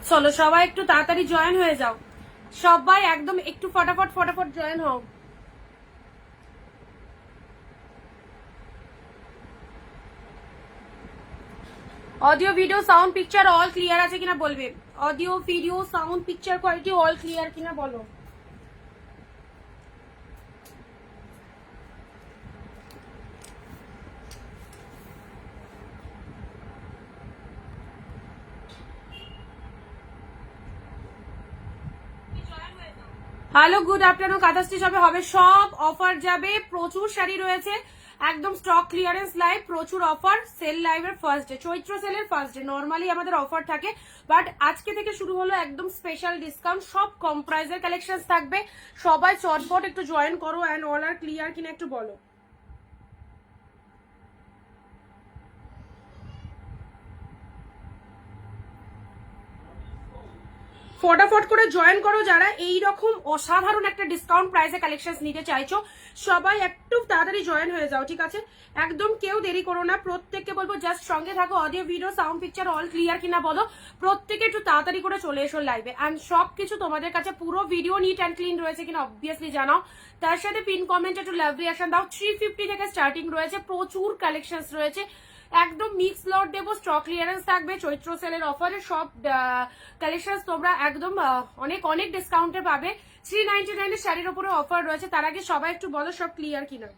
চলো সবাই একটু তাড়াতাড়ি জয়েন হয়ে যাও, সবাই একদম একটু ফটাফট ফটাফট জয়েন হও। Audio video sound picture all clear আছে কিনা বলবে। Audio video sound picture quality all clear কিনা বলো। Hello good afternoon. কাঁথা স্টিচ হবে সব অফার যাবে, প্রচুর শাড়ি রয়েছে, একদম স্টক ক্লিয়ারেন্স লাইভ, প্রচুর অফার। সেল লাইভের ফার্স্ট ডে, চৈত্র সেলের ফার্স্ট ডে। নর্মালি আমাদের অফার থাকে, বাট আজকে থেকে শুরু হলো একদম স্পেশাল ডিসকাউন্ট, সব কম প্রাইসের কালেকশন থাকবে। সবাই চটপট একটু জয়েন করো। অ্যান্ড অল আর ক্লিয়ার কিনা একটু বলো। ফটাফট করে জয়েন করো যারা এই রকম অসাধারণ একটা ডিসকাউন্ট প্রাইসে কালেকশন নিতে চাইছো, সবাই একটু তাড়াতাড়ি জয়েন হয়ে যাও, ঠিক আছে? একদম কেউ দেরি করো না, প্রত্যেককে বলবো জাস্ট সঙ্গে থাকো। Audio video sound picture all clear কিনা বলো, প্রত্যেকে একটু তাড়াতাড়ি করে চলে এসো লাইভে। অ্যান্ড সবকিছু তোমাদের কাছে পুরো ভিডিও নিট অ্যান্ড ক্লিন রয়েছে কিনা অবভিয়াসলি জানাও। তার সাথে পিন কমেন্ট একটু লাভ রিয়াকশন দাও। 350 থেকে স্টার্টিং রয়েছে, প্রচুর কালেকশন রয়েছে, একদম মিক্স লট দেবো, স্টক ক্লিয়ারেন্স থাকবে, চৈত্র সেলের অফারে সব কালেকশন তোমরা একদম অনেক অনেক ডিসকাউন্টে পাবে। 399 এর শাড়ির উপরে অফার রয়েছে। তার আগে সবাই একটু বলো সব ক্লিয়ার কিনা।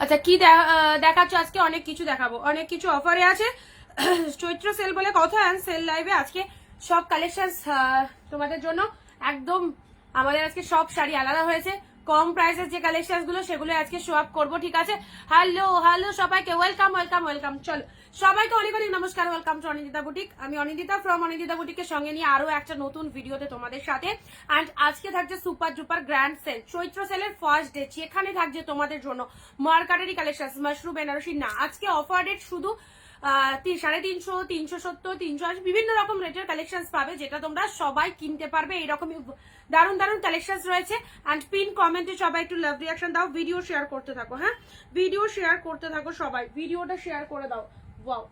আচ্ছা কি দেখাচ্ছ আজকে? অনেক কিছু দেখাবো, অনেক কিছু অফারে আছে। চৈত্র সেল বলে কথা, অ্যান্ড সেল লাইভে আজকে সব কালেকশন তোমাদের জন্য একদম। আমাদের আজকে সব শাড়ি আলাদা হয়েছে, কম প্রাইসের যে কালেকশন গুলো সেগুলো আজকে শো আপ করবো, ঠিক আছে? হ্যালো হ্যালো সবাইকে ওয়েলকাম ওয়েলকাম ওয়েলকাম। চলো সবাইকে অনেক অনেক নমস্কার, ওয়েলকাম টু অনিন্দিতা বুটিক। আমি অনিন্দিতা ফ্রম অনিন্দিতা বুটিকের সঙ্গে নিয়ে আরো একটা নতুন ভিডিওতে তোমাদের সাথে। অ্যান্ড আজকে থাকছে সুপার ডুপার গ্র্যান্ড সেল, চৈত্র সেলের ফার্স্ট ডে, যেখানে থাকছে তোমাদের জন্য মার্কারেরই কালেকশন, মাশরুম বেনারসি না। আজকে অফার রেট শুধু 350, 370, 380 বিভিন্ন রকম রেটের কালেকশন পাবে, যেটা তোমরা সবাই কিনতে পারবে। এইরকমই দারুণ দারুণ কালেকশন রয়েছে। অ্যান্ড পিন কমেন্টে সবাই একটু লাভ রিয়াকশন দাও, ভিডিও শেয়ার করতে থাকো। হ্যাঁ, ভিডিও শেয়ার করতে থাকো, সবাই ভিডিওটা শেয়ার করে দাও। ওয়াও,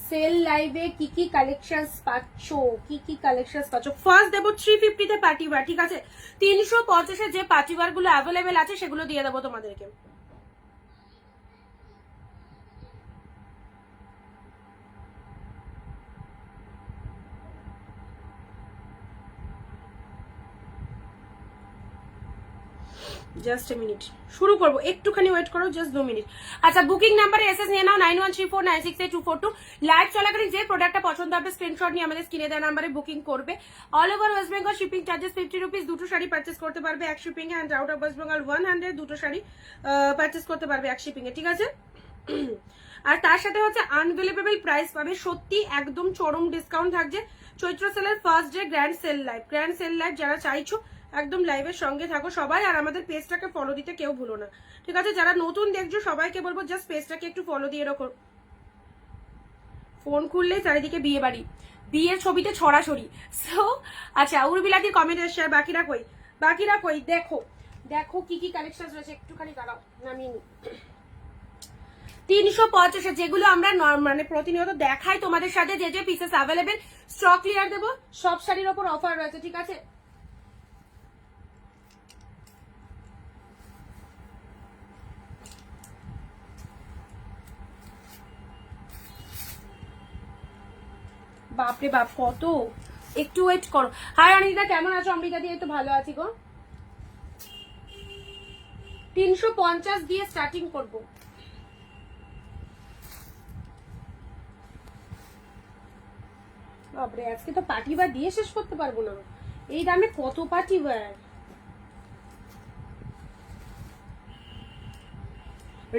সেল লাইভে কি কি কালেকশন পাচ্ছ, কি কি কালেকশন পাচ্ছ? ফার্স্ট দেবো 350 তে পার্টি ওয়্যার, ঠিক আছে? 350 যে পার্টি ওয়্যার গুলো অ্যাভেলেবেল আছে সেগুলো দিয়ে দেবো তোমাদেরকে। জাস্ট এ মিনিট, শুরু করবো, একটুখানি ওয়েট করো, জাস্ট 2 মিনিট। আচ্ছা, বুকিং নাম্বারে এসএস নিয়ে নাও 9134968242। লাইভ চলাকালীন যে প্রোডাক্টটা পছন্দ হবে স্ক্রিনশট নিয়ে আমাদের স্ক্রিনে দেওয়া নাম্বারে বুকিং করবে। All over West Bengal shipping charges 50 rupees. দুটো শাড়ি পার্চেস করতে পারবে এক shipping A, and out of West Bengal 100। দুটো শাড়ি পার্চেস করতে পারবে এক শিপিং এ, ঠিক আছে? আর তার সাথে হচ্ছে আনবিলিভেবল প্রাইস পাবে, সত্যি একদম চরম ডিসকাউন্ট থাকছে। চৈত্র সেলের first day grand sale live, grand sale live যারা চাইছো একদম লাইভের সঙ্গে থাকো সবাই। আর আমাদের পেজটাকে ফলো দিতে কেউ ভুলো না, ঠিক আছে? যারা নতুন দেখছো সবাইকে বলবো জাস্ট পেজটাকে একটু ফলো দিয়ে রাখো। ফোন খুললে চারিদিকে বিয়ে বাড়ি, বিয়ের ছবিতে ছড়াছড়ি। সো আচ্ছা, উর্বিলাদি কমেন্ট এসছে, আর বাকিরা কই? বাকিরা কই? দেখো দেখো কি কি কালেকশন রয়েছে, একটুখানি দাঁড়াও নামিয়ে নি। 350 যেগুলো আমরা মানে প্রতিনিয়ত দেখাই তোমাদের সাথে, যে যে পিসেস অ্যাভেলেবেল, স্টক ক্লিয়ার দেবো, সব শাড়ির ওপর অফার রয়েছে, ঠিক আছে? বাপরে বাপ কত, একটু ওয়েট করো। হাই অনিতা, কেমন আছো? অম্বিকা দিয়ে একটু ভালো আছি গো। 350 দিয়ে স্টার্টিং করবো। বাপরে, আজকে তো পার্টি ওয়্যার দিয়ে শেষ করতে পারবো না, এই দামে কত পার্টি ওয়্যার।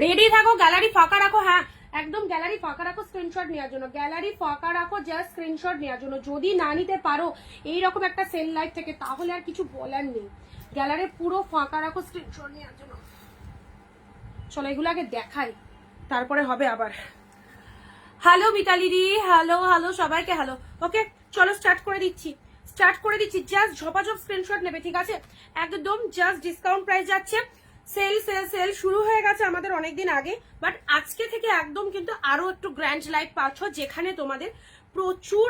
রেডি থাকো, গ্যালারি ফাঁকা রাখো। হ্যাঁ একদম গ্যালারি ফাঁকা রাখো স্ক্রিনশট নেওয়ার জন্য, গ্যালারি ফাঁকা রাখো জাস্ট স্ক্রিনশট নেওয়ার জন্য। যদি না নিতে পারো এইরকম একটা সেল লাইভ থেকে তাহলে আর কিছু বলার নেই, গ্যালারি পুরো ফাঁকা রাখো স্ক্রিনশট নেওয়ার জন্য। চলো এগুলো আগে দেখাই তারপরে হবে আবার। হ্যালো মিতালি দি, হ্যালো হ্যালো সবাইকে হ্যালো। ওকে চলো স্টার্ট করে দিচ্ছি, জাস্ট ঝপাঝপ স্ক্রিনশট নেবে, ঠিক আছে? একদম জাস্ট ডিসকাউন্ট প্রাইস যাচ্ছে। সেল সেল সেল শুরু হয়ে গেছে আমাদের অনেকদিন আগে, বাট আজকে থেকে একদম কিন্তু আরো একটু গ্র্যান্ড লাইভ পাচ্ছ, যেখানে তোমাদের প্রচুর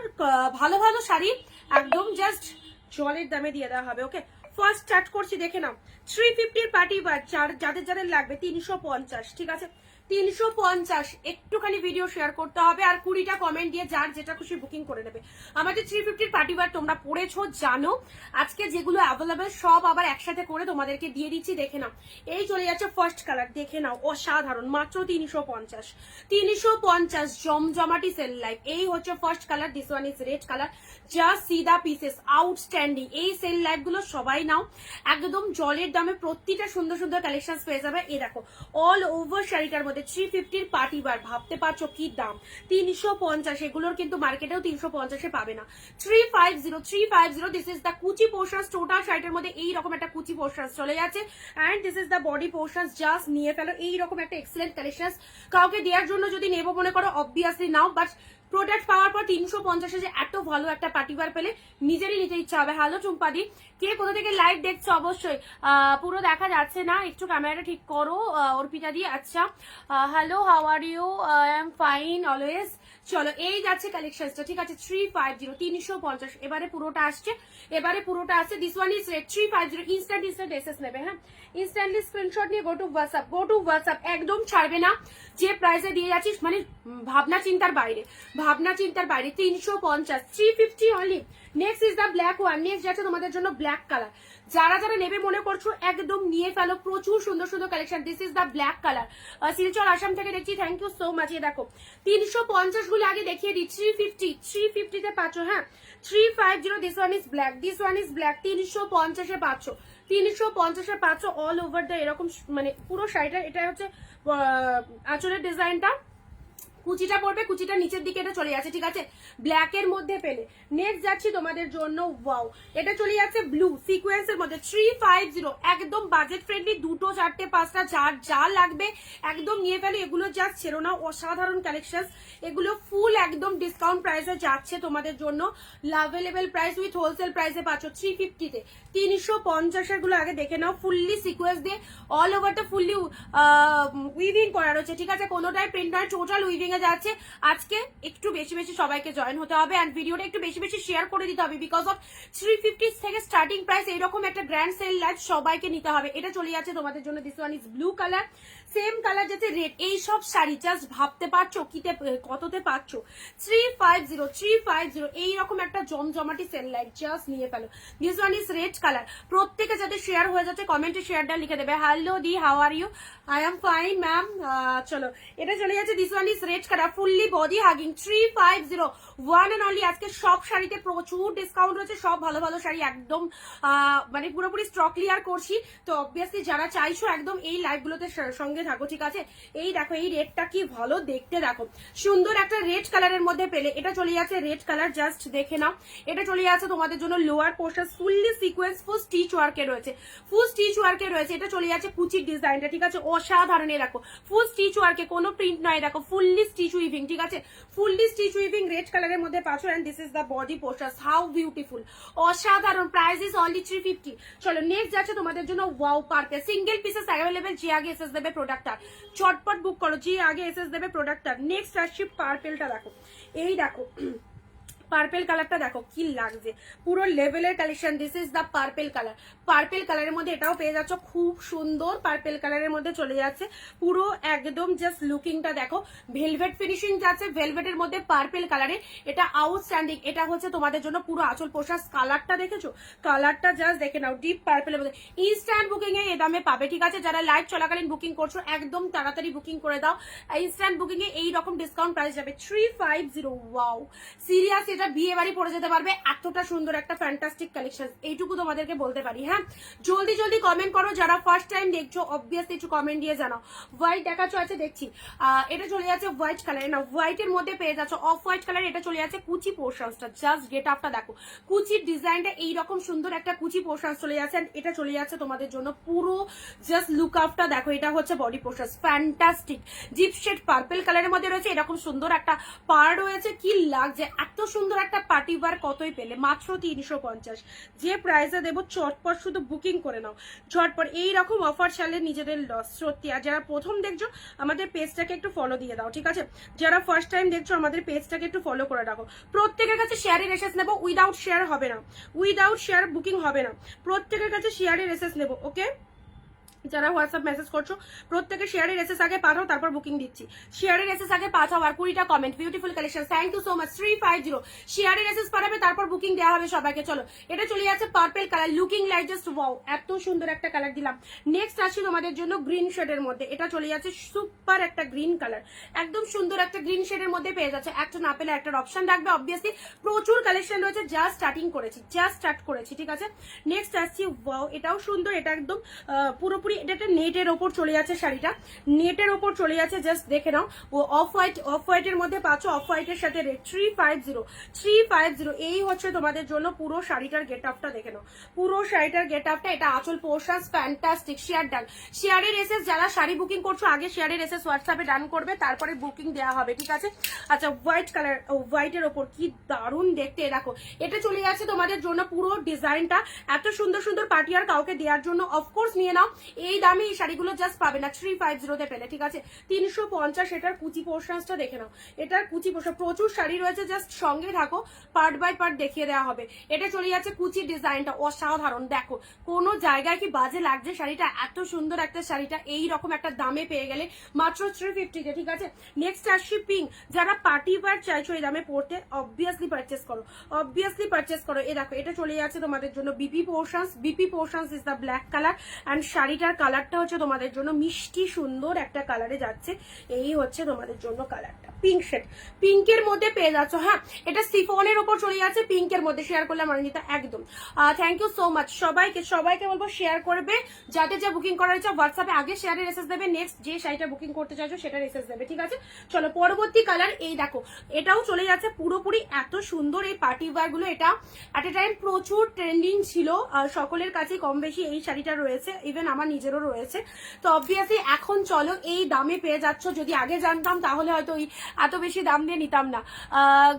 ভালো ভালো শাড়ি একদম জাস্ট জলের দামে দিয়ে দেওয়া হবে। ওকে ফার্স্ট স্টার্ট করছি, দেখে নাও 350 পার্টি ওয়্যার, যাদের যাদের লাগবে 350, ঠিক আছে? 350। একটুখানি ভিডিও শেয়ার করতে হবে আর 20টা কমেন্ট দিয়ে যার যেটা খুশি বুকিং করে নেবে। আমাদের 350 পার্টি ওয়্যার তোমরা পড়েছো জানো, আজকে যেগুলো অ্যাভেলেবেল সব আবার একসাথে করে তোমাদেরকে দিয়ে দিচ্ছি। দেখে নাও এই চলে যাচ্ছে ফার্স্ট কালার, দেখে নাও অসাধারণ, মাত্র 350। 350 জমজমাটি সেল লাইভ। এই হচ্ছে first colour, this one is red colour, just see the pieces, outstanding. এই সেল লাইভ গুলো সবাই নাও, একদম জলের দামে প্রতিটা সুন্দর সুন্দর কালেকশন পেয়ে যাবে। এই দেখো অল ওভার শাড়িটার মধ্যে 350 পার্টি ওয়্যার, ভাবতে পারছো কি দাম? 350। এগুলোর কিন্তু মার্কেটেও 350-এ পাবে না। 350 দিস ইজ দ্য কুচি পোর্শন। টোটাল শাড়িটার মধ্যে এইরকম একটা কুচি পোর্শন চলে যাচ্ছে, and this is the body portion. Just নিয়ে ফেলো এইরকম একটা এক্সেলেন্ট কালেকশন। কাউকে দেওয়ার জন্য যদি নেবো মনে করো অবভিয়াসলি নাও, বাট প্রোডাক্ট পাওয়ার পর 350-এ যে এত ভালো একটা পার্টিওয়ার পেলে নিজেরই নিতে ইচ্ছা হবে। হ্যালো চুম্পাদি, কে কোথা থেকে লাইভ দেখছো? অবশ্যই পুরো দেখা যাচ্ছে না, একটু ক্যামেরাটা ঠিক করো অর্পিতা দি। আচ্ছা hello, how are you? I am fine always. চলো এই যাচ্ছে কালেকশনটা, ঠিক আছে? 350 এবারে পুরোটা আসছে, this one is red 350। Instant SS নেবে, হ্যাঁ ইনস্ট্যান্টলি স্ক্রিনশট নিয়ে গো টু হোয়াটসঅ্যাপ, একদম ছাড়বে না। যে প্রাইসে দিয়ে যাচ্ছিস মানে ভাবনা চিন্তার বাইরে, 350, 350 only. Next is the black one, next যাচ্ছে তোমাদের জন্য ব্ল্যাক কালার। যারা যারা নেবে মনে করছো একদম নিয়ে ফেলো, প্রচুর সুন্দর সুন্দর collection. This is the black colour, Silchar Assam থেকে দেখছি, থ্যাংক ইউ সো মাচ। দেখো 350 গুলো আগে দেখিয়ে দিই। 350 তে পাচ্ছ, হ্যাঁ 350। দিস ওয়ান ইজ ব্ল্যাক, 350-এ পাচ্ছ, 350-এ পাচ্ছ অল ওভার দ্য এরকম মানে পুরো শাড়িটা। এটা হচ্ছে আঁচলের ডিজাইনটা, কুচিটা পড়বে, কুচিটা নিচের দিকে এটা চলে যাচ্ছে, ঠিক আছে? ব্ল্যাক এর মধ্যে পেলে। নেক্সট যাচ্ছি তোমাদের জন্য, ওয়াও এটা চলে যাচ্ছে ব্লু সিকোয়েন্সের মধ্যে 350, একদম বাজেট ফ্রেন্ডলি। 2, 4, 5টা যার যা লাগবে একদম নিয়ে ফেলে। এগুলো জাস্ট ছেড়ো না, অসাধারণ কালেকশন। এগুলো ফুল একদম ডিসকাউন্ট প্রাইসে যাচ্ছে তোমাদের জন্য, লাভেলেবল প্রাইস উইথ হোলসেল প্রাইসে পাচ্ছ 350-তে। 350-এর গুলো আগে দেখে নাও, ফুললি সিকোয়েন্স দিয়ে অল ওভারটা ফুললি উইভিং করা রয়েছে, ঠিক আছে? কোনোটাই প্রিন্ট নয়, টোটাল উইভিং এ যাচ্ছে। আজকে একটু বেশি বেশি সবাইকে জয়েন হতে হবে, এন্ড ভিডিওটা একটু বেশি বেশি শেয়ার করে দিতে হবে, বিকজ অফ 350 থেকে স্টার্টিং প্রাইস এইরকম একটা গ্র্যান্ড সেল লাইভ সবাইকে নিতে হবে। এটা চলে যাচ্ছে তোমাদের জন্য, this one is blue colour, same colour যাচ্ছে রেড। এই সব শাড়ি জাস্ট ভাবতে পারছো কিতে কততে পাচ্ছ? 350 এইরকম একটা জমজমাটি সেল লাইভ, জাস্ট নিয়ে ফেলো। This one is red colour. প্রত্যেকে যাতে শেয়ার হয়ে যাচ্ছে কমেন্টে শেয়ারটা লিখে দেবে। হ্যালো দি, how are you? I am fine ma'am. চলো এটা চলে যাচ্ছে, this one is red colour, fully body hugging 350, one and only. আজকে সব শাড়িতে প্রচুর ডিসকাউন্ট রয়েছে, সব ভালো ভালো শাড়ি একদম মানে পুরোপুরি স্টক ক্লিয়ার করছি। তো অবভিয়াসলি যারা চাইছো একদম এই লাইভ গুলোতে সঙ্গে থাকো, ঠিক আছে? এই দেখো এই রেডটা কি ভালো দেখতে, দেখো সুন্দর একটা রেড কালারের মধ্যে পেলে। এটা চলে যাচ্ছে রেড কালার, জাস্ট দেখে নাও। এটা চলে যাচ্ছে তোমাদের জন্য lower portion, fully sequence, full stitch ওয়ার্কে রয়েছে, এটা চলে যাচ্ছে কুচির ডিজাইনটা, ঠিক আছে? অসাধারণ। দেখো ফুল স্টিচ ওয়ার্কে, কোনো প্রিন্ট নয়, দেখো ফুললি স্টিচ উইভিং, ঠিক আছে? ফুললি স্টিচ উইভিং রেড কালারের মধ্যে পাচ্ছ, and this is the body portion. How beautiful, অসাধারণ। Price is only 350। চলো নেক্সট যাচ্ছে তোমাদের জন্য, wow purple, single pieces available. যে আগে এসএস দেবে প্রোডাক্টটা চটপট বুক করো, যে আগে এসএস দেবে প্রোডাক্টটা। নেক্সট আসছি পার্পেলটা, দেখো এই দেখো পার্পেল কালারটা দেখো কি লাগছে, পুরো লেভেলের collection. This is the purple colour, purple কালারের মধ্যে এটাও পেয়ে যাচ্ছ, খুব সুন্দর পার্পেল কালারের মধ্যে চলে যাচ্ছে পুরো একদম। জাস্ট লুকিংটা দেখো, ভেলভেট ফিনিশিং যাচ্ছে, ভেলভেটের মধ্যে পার্পেল কালারে, এটা আউটস্ট্যান্ডিং। এটা হচ্ছে তোমাদের জন্য পুরো আঁচল পোশাক। কালারটা দেখেছো, কালারটা জাস্ট দেখে নাও, ডিপ পার্পেলের মধ্যে। ইনস্ট্যান্ট বুকিং এ এই দামে পাবে, ঠিক আছে? যারা লাইভ চলাকালীন বুকিং করছো একদম তাড়াতাড়ি বুকিং করে দাও, ইনস্ট্যান্ট বুকিং এ এইরকম ডিসকাউন্ট প্রাইস যাবে 350। ওয়াও সিরিয়াস এটা বিয়ে বাড়ি পরে যেতে পারবে, এতটা সুন্দর একটা ফ্যান্টাস্টিক কালেকশন, এইটুকু তোমাদেরকে বলতে পারি। হ্যাঁ, জলদি জলদি কমেন্ট করো, যারা ফার্স্ট টাইম দেখছো অবভিয়াসলি একটু কমেন্ট দিয়ে জানাও। হোয়াইট দেখাচ্ছ, আছে দেখছি, এটা চলে যাচ্ছে হোয়াইট কালার, না হোয়াইটের মধ্যে পেয়ে যাচ্ছ অফ হোয়াইট কালার, এটা চলে যাচ্ছে কুচি পোর্শনসটা, জাস্ট গেট আপটা দেখো, কুচির ডিজাইনটা এইরকম সুন্দর একটা কুচি পোর্শন চলে যাচ্ছে, এটা চলে যাচ্ছে তোমাদের জন্য পুরো জাস্ট লুক আপটা দেখো, এটা হচ্ছে body portion, fantastic deep shade purple কালারের মধ্যে রয়েছে, এরকম সুন্দর একটা পার রয়েছে, কি লাগছে, এত সুন্দর একটা পার্টি ওয়্যার কতই পেলে, মাত্র 350, যে প্রাইসে দেবো চটপট শুধু বুকিং করে নাও ঝটপট, এইরকম অফার চালে নিজেদের লস সত্যি। আর যারা প্রথম দেখছো আমাদের পেজটাকে একটু ফলো দিয়ে দাও, ঠিক আছে, যারা ফার্স্ট টাইম দেখছো আমাদের পেজটাকে একটু ফলো করে রাখো। প্রত্যেকের কাছে শেয়ারের এসেস নেবো, উইদাউট শেয়ার হবে না, উইদাউট শেয়ার বুকিং হবে না, প্রত্যেকের কাছে শেয়ারের এসেস নেবো। ওকে, যারা হোয়াটসঅ্যাপ মেসেজ করছো প্রত্যেকে শেয়ারের এসেস আগে পাঠাও, তারপর বুকিং দিচ্ছি, শেয়ারের এসেস আগে পাঠাও, আর 20টা comment, beautiful collection, thank you so much. 350 শেয়ারের এসেস পাঠাবে, তারপর বুকিং দেওয়া হবে সবাইকে। চলো, এটা চলে যাচ্ছে purple colour, looking like just wow, এত সুন্দর একটা কালার দিলাম। নেক্সট আসি তোমাদের জন্য গ্রিন শেডের মধ্যে, এটা চলে যাচ্ছে সুপার একটা গ্রিন কালার, একদম সুন্দর একটা গ্রিন শেডের মধ্যে পেয়ে যাচ্ছে, একটা না পেলে একটা অপশন রাখবে, অবভিয়াসলি প্রচুর কালেকশন রয়েছে, জাস্ট স্টার্টিং করেছি, জাস্ট স্টার্ট করেছি, ঠিক আছে। নেক্সট আসছি, ওয়াও এটাও সুন্দর, এটা একদম পুরোপুরি এটা একটা নেটের ওপর চলে যাচ্ছে, শাড়িটা নেটের ওপর চলে যাচ্ছে, জাস্ট দেখে নাও, ও অফ হোয়াইটের মধ্যে পাচ্ছ, অফ হোয়াইটের সাথে রেড, 350 এই হচ্ছে তোমাদের জন্য পুরো শাড়িটার গেট আপটা, দেখে নাও পুরো শাড়িটার গেট আপটা, এটা আঁচল পোর্শন ফ্যান্টাস্টিক। শেয়ার ডান, শেয়ারের এসেস যারা শাড়ি বুকিং করছো আগে শেয়ারের এসেস হোয়াটসঅ্যাপে ডান করবে, তারপরে বুকিং দেওয়া হবে, ঠিক আছে। আচ্ছা, হোয়াইট কালার, হোয়াইটের ওপর কি দারুণ দেখতে, দেখো এটা চলে যাচ্ছে তোমাদের জন্য পুরো ডিজাইনটা, এত সুন্দর সুন্দর পার্টি আর কাউকে দেওয়ার জন্য অফকোর্স নিয়ে নাও, এই দামে এই শাড়িগুলো জাস্ট পাবে না 350 পেলে, ঠিক আছে। 350, এটার কুচি পোর্শনসটা দেখে নাও, এটার কুচি পোর্শন, প্রচুর শাড়ি রয়েছে, জাস্ট সঙ্গে থাকো, পার্ট বাই পার্ট দেখিয়ে দেওয়া হবে। এটা চলে যাচ্ছে কুচি ডিজাইনটা অসাধারণ, দেখো কোনো জায়গায় কি বাজে লাগছে শাড়িটা, এত সুন্দর একটা শাড়িটা এই রকম একটা দামে পেয়ে গেলে মাত্র 350-তে, ঠিক আছে। নেক্সট আসছি পিঙ্ক, যারা পার্টি ওয়্যার চাইছো এই দামে পড়তে অবভিয়াসলি পারচেস করো, অবভিয়াসলি পারচেস করো। এই দেখো এটা চলে যাচ্ছে তোমাদের জন্য BP portions is the black colour, and শাড়িটার কালারটা হচ্ছে তোমাদের জন্য মিষ্টি সুন্দর একটা কালারে যাচ্ছে, এই হচ্ছে তোমাদের জন্য কালারটা, পিঙ্ক শেড, পিঙ্কের মধ্যে পেয়ে যাচ্ছ। হ্যাঁ, এটা সিফনের উপর চলে যাচ্ছে, পিঙ্কের মধ্যে শেয়ার করলাম অনিন্দিতা, একদম থ্যাংক ইউ সো মাচ। সবাইকে বলবো শেয়ার করবে, যাদের যা বুকিং করার ইচ্ছা হোয়াটসঅ্যাপে আগে শেয়ারের এসেস দেবে, নেক্সট যে শাড়িটা বুকিং করতে চাইছো সেটার এসেস দেবে, ঠিক আছে। চলো পরবর্তী কালার, এই দেখো এটাও চলে যাচ্ছে পুরোপুরি এত সুন্দর এই পার্টি ওয়্যার গুলো, এটা এট এ টাইম প্রচুর ট্রেন্ডিং ছিল, সকলের কাছে কম বেশি এই শাড়িটা রয়েছে, ইভেন আমার নিজেরও রয়েছে, তো অবভিয়াসলি এখন চলো এই দামে পেয়ে যাচ্ছ, যদি আগে জানতাম তাহলে হয়তো এত বেশি দাম দিয়ে নিতাম না।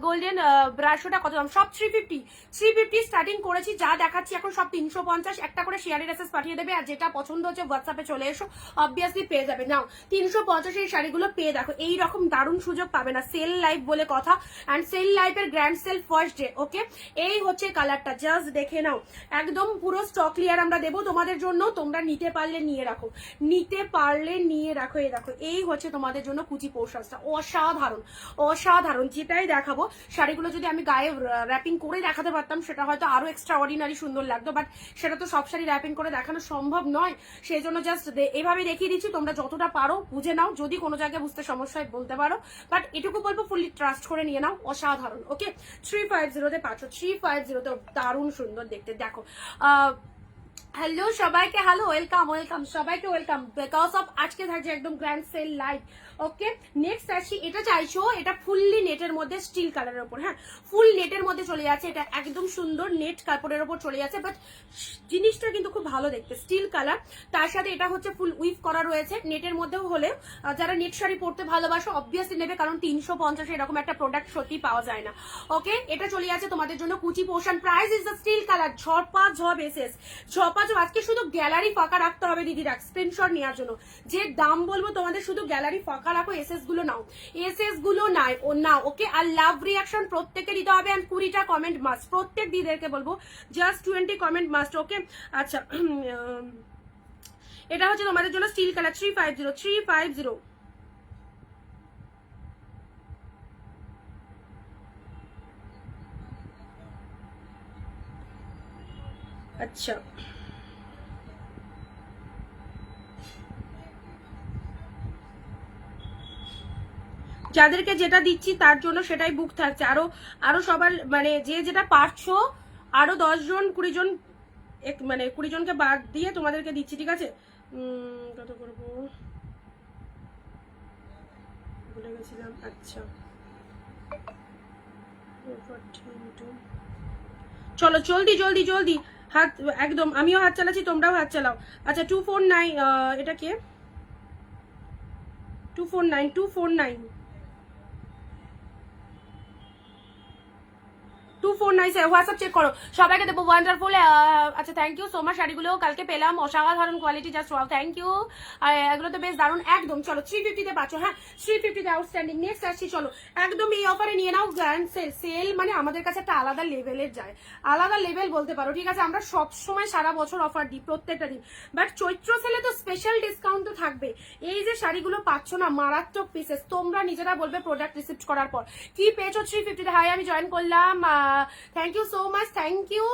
গোল্ডেন ব্রাশোটা কত দাম, সব 350 স্টার্টিং করেছি, যা দেখাচ্ছি এখন সব 350, একটা করে শেয়ারের এসেস পাঠিয়ে দেবে, আর যেটা পছন্দ হচ্ছে হোয়াটসঅ্যাপে চলে এসো, অবভিয়াসলি পেয়ে যাবে। নাও 350 এই শাড়িগুলো পেয়ে দেখো, এইরকম দারুণ সুযোগ পাবে না, সেল লাইভ বলে কথা, অ্যান্ড সেল লাইভের গ্র্যান্ড সেল ফার্স্ট ডে। ওকে, এই হচ্ছে কালারটা, জাস্ট দেখে নাও, একদম পুরো স্টক ক্লিয়ার আমরা দেবো তোমাদের জন্য, তোমরা নিতে পারলে নিয়ে রাখো, নিতে পারলে নিয়ে রাখো। এই দেখো এই হচ্ছে তোমাদের জন্য কুচি পোর্শনসটা, অসাধারণ অসাধারণ, যেটাই দেখাবো শাড়িগুলো যদি আমি গায়ে র্যাপিং করে দেখাতে পারতাম সেটা হয়তো আরো এক্সট্রা অর্ডিনারি সুন্দর লাগতো, বাট সেটা তো সব শাড়ি র্যাপিং করে দেখানো সম্ভব নয়, সেই জন্য জাস্ট এভাবে দেখিয়ে দিচ্ছি, তোমরা যতটা পারো বুঝে নাও, যদি কোনো জায়গায় বুঝতে সমস্যা হয় বলতে পারো, বাট এটুকু বলবো ফুললি ট্রাস্ট করে নিয়ে নাও, অসাধারণ। ওকে, 350-তে পাচ্ছ, 350-তে দারুণ সুন্দর দেখতে, দেখো হ্যালো সবাইকে, হ্যালো ওয়েলকাম সবাইকে, ওয়েলকাম, বিকজ অফ আজকে থাকছে একদম গ্র্যান্ড সেল লাইভ। ওকে, নেক্সট আসছি, এটা চাইছো, এটা ফুললি নেটের মধ্যে স্টিল কালারের উপর, হ্যাঁ ফুল নেটের মধ্যে চলে যাচ্ছে, এটা একদম সুন্দর নেট কাপড়ের উপর চলে যাচ্ছে, বাট জিনিসটা কিন্তু খুব ভালো দেখতে, স্টিল কালার, তার সাথে এটা হচ্ছে ফুল উইভ করা রয়েছে, নেটের মধ্যেও হলে যারা নেট শাড়ি পরতে ভালোবাসো অবভিয়াসলি নেবে, কারণ 350 এরকম একটা প্রোডাক্ট সত্যি পাওয়া যায় না। ওকে, এটা চলে যাচ্ছে তোমাদের জন্য কুচি portion, price is the steel colour, ঝপ এসেস, আজকে শুধু গ্যালারি ফাঁকা রাখতে হবে দিদিরা স্ক্রিনশট নেওয়ার জন্য, যে দাম বলবো তোমাদের শুধু গ্যালারি ফাঁকা রাখো, এসএস গুলো নাও, এসএস গুলো নাও। ওকে, আর লাভ রিয়াকশন প্রত্যেককে দিতে হবে, এন্ড 20টা কমেন্ট মাস্ট, প্রত্যেক দিদিদেরকে বলবো জাস্ট 20 কমেন্ট মাস্ট। ওকে, আচ্ছা এটা হচ্ছে তোমাদের জন্য স্টিল কালার, 350। আচ্ছা, যাদেরকে যেটা দিচ্ছি তার জন্য সেটাই বুক থাকছে। আরো সবার মানে যে যেটা পারছো আরো 10 জন 20 জন মানে 20 জনকে বাদ দিয়ে তোমাদেরকে দিচ্ছি, ঠিক আছে? কত করবো ভুলে গেছিলাম। আচ্ছা চলো জলদি জলদি জলদি হাত একদম, আমিও হাত চালাচ্ছি তোমরাও হাত চালাও। আচ্ছা 249 এটা কে 249 249 হোয়াটসঅ্যাপ চেক করো, সবাইকে দেবো ওয়ান্ডারফুল। আচ্ছা থ্যাংক ইউ সো মাচ, শাড়িগুলো কালকে পেলাম অসাধারণ quality, just wow, thank you. আর এগুলো তো বেশ দারুণ একদম। চলো 350-তে পাচ্ছ, হ্যাঁ 350-তে আউটস্ট্যান্ডিং। নেক্সট আসছি, চলো একদম এই অফারে নিয়ে নাও। গ্র্যান্ড সেল মানে আমাদের কাছে একটা আলাদা লেভেলের যায়, আলাদা লেভেল বলতে পারো, ঠিক আছে? আমরা সব সময় সারা বছর অফার দিই প্রত্যেকটা দিন, বাট চৈত্র সেলে তো স্পেশাল ডিসকাউন্ট তো থাকবে। এই যে শাড়িগুলো পাচ্ছ না, মারাত্মক পিসেস, তোমরা নিজেরা বলবে প্রোডাক্ট রিসিভ করার পর কি পেয়েছো 350-তে। হাই আমি জয়েন করলাম, thank you so much, thank you.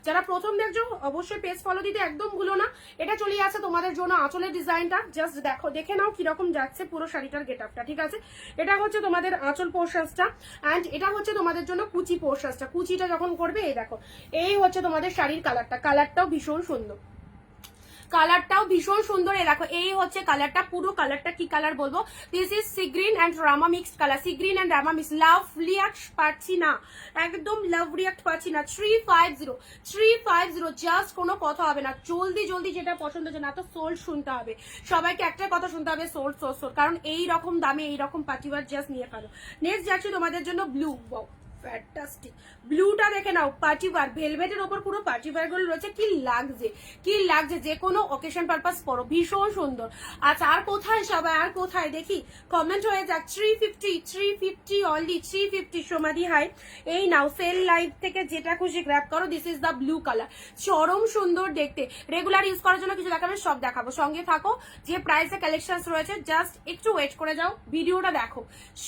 যারা প্রথম দেখছো অবশ্যই পেজ ফলো দিতে একদম ভুলো না। এটা চলে আছে তোমাদের জন্য আঁচলের ডিজাইনটা, জাস্ট দেখো, দেখে নাও কিরকম যাচ্ছে পুরো শাড়িটার গেট আপটা, ঠিক আছে? এটা হচ্ছে তোমাদের আঁচল পোর্শনসটা, অ্যান্ড এটা হচ্ছে তোমাদের জন্য কুচি পোর্শনসটা। কুচিটা যখন করবে এই দেখো, এই হচ্ছে তোমাদের শাড়ির কালারটা, কালারটাও ভীষণ সুন্দর, কালারটাও ভীষণ সুন্দর। এ দেখো এই হচ্ছে কালারটা, পুরো কালারটা কি কালার বলবো, this is sea green and Rama mixed colour, sea green and Rama mix. Love react পাচ্ছি না, একদম লাভ রিয়াক্ট পাচ্ছি না। 350 জাস্ট কোনো কথা হবে না, জলদি জলদি যেটা পছন্দ হচ্ছে না তো সোল্ড শুনতে হবে, সবাইকে একটাই কথা শুনতে হবে, সোল্ড সোল্ড সোল্ড, কারণ এই রকম দামে এই রকম পার্টিওয়ার জাস্ট নিয়ে ফেলো। নেক্সট যাচ্ছি তোমাদের জন্য ব্লু, ফ্যান্টাস্টিক ব্লুটা দেখে নাও, পার্টি ওয়্যার ভেলভেটের ওপর পুরো পার্টি ওয়্যার গুলো রয়েছে, কি লাগছে কি লাগছে, যে কোনো অকেশন পারপাস পরো, ভীষণ সুন্দর। আচ্ছা আর কোথায় সবাই, আর কোথায় দেখি কমেন্ট হয়ে যাক। 350 অনলি 350 সমাধি হাই, এই নাও সেল লাইভ থেকে যেটা খুশি গ্র্যাব করো। This is the blue colour, চরম সুন্দর দেখতে, রেগুলার ইউজ করার জন্য কিছু দেখাবে, সব দেখাবো, সঙ্গে থাকো। যে প্রাইসে কালেকশন রয়েছে জাস্ট একটু ওয়েট করে যাও, ভিডিওটা দেখো,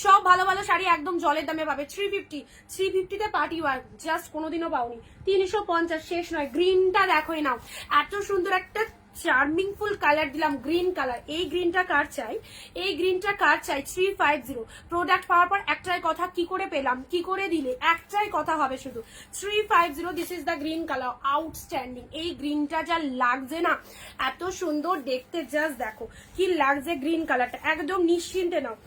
সব ভালো ভালো শাড়ি একদম জলের দামে পাবে। 350-তে পার্টি ওয়ার জাস্ট কোনোদিনও পাওনি। 350 শেষ নয়। গ্রিনটা দেখোই নাও, এত সুন্দর একটা চার্মিং ফুল কালার দিলাম, গ্রিন কালার। এই গ্রিনটা কার চাই, এই গ্রিনটা কার চাই? 350 প্রোডাক্ট পাওয়ার পর একটাই কথা, কি করে পেলাম, কি করে দিলে, একটাই কথা হবে শুধু 350। This is the green colour, outstanding. এই গ্রিনটা যা লাগছে না, এত সুন্দর দেখতে, জাস্ট দেখো কি লাগছে গ্রিন কালারটা, একদম নিশ্চিন্তে নাও।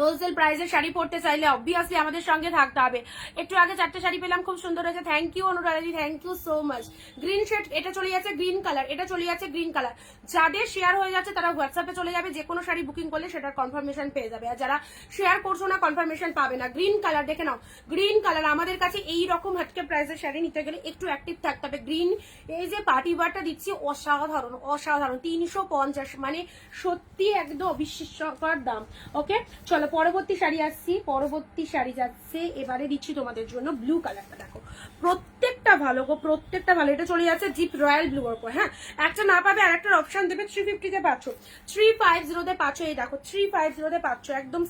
হোলসেল প্রাইসে শাড়ি পরতে চাইলে অবভিয়াসলি আমাদের সঙ্গে থাকতে হবে। একটু আগে 4টে শাড়ি পেলাম, খুব সুন্দর হয়েছে, থ্যাংক ইউ অনুরাধাদি, thank you so much. Green shade, এটা চলে যাচ্ছে গ্রিন কালার, এটা চলে যাচ্ছে গ্রিন কালার। যাদের শেয়ার হয়ে যাচ্ছে তারা হোয়াটসঅ্যাপে চলে যাবে, যে কোনো শাড়ি বুকিং করলে সেটার কনফার্মেশন পেয়ে যাবে, আর যারা শেয়ার করছো না কনফার্মেশন পাবে না। গ্রিন কালার দেখে নাও, গ্রিন কালার। আমাদের কাছে এই রকম হাটকে প্রাইসের শাড়ি নিতে গেলে একটু অ্যাক্টিভ থাকতে হবে। গ্রিন, এই যে পার্টি ওয়ারটা দিচ্ছি অসাধারণ অসাধারণ, 350 মানে সত্যি একদম অবিশ্বাস্যকর দাম। ওকে চলো পরবর্তী শাড়ি আসছি, পরবর্তী শাড়ি যাচ্ছে এবারে দিচ্ছি তোমাদের জন্য ব্লু কালারটা। দেখো প্রত্যেকটা ভালো গো, প্রত্যেকটা ভালো। এটা চলে যাচ্ছে জিপ রয়্যাল ব্লু ওপর, হ্যাঁ একটা না পাবে আর একটা অপশন দেবে। 350-তে পাচ্ছ, 350-তে পাচ্ছ, এই দেখো 350-তে পাচ্ছ, একদম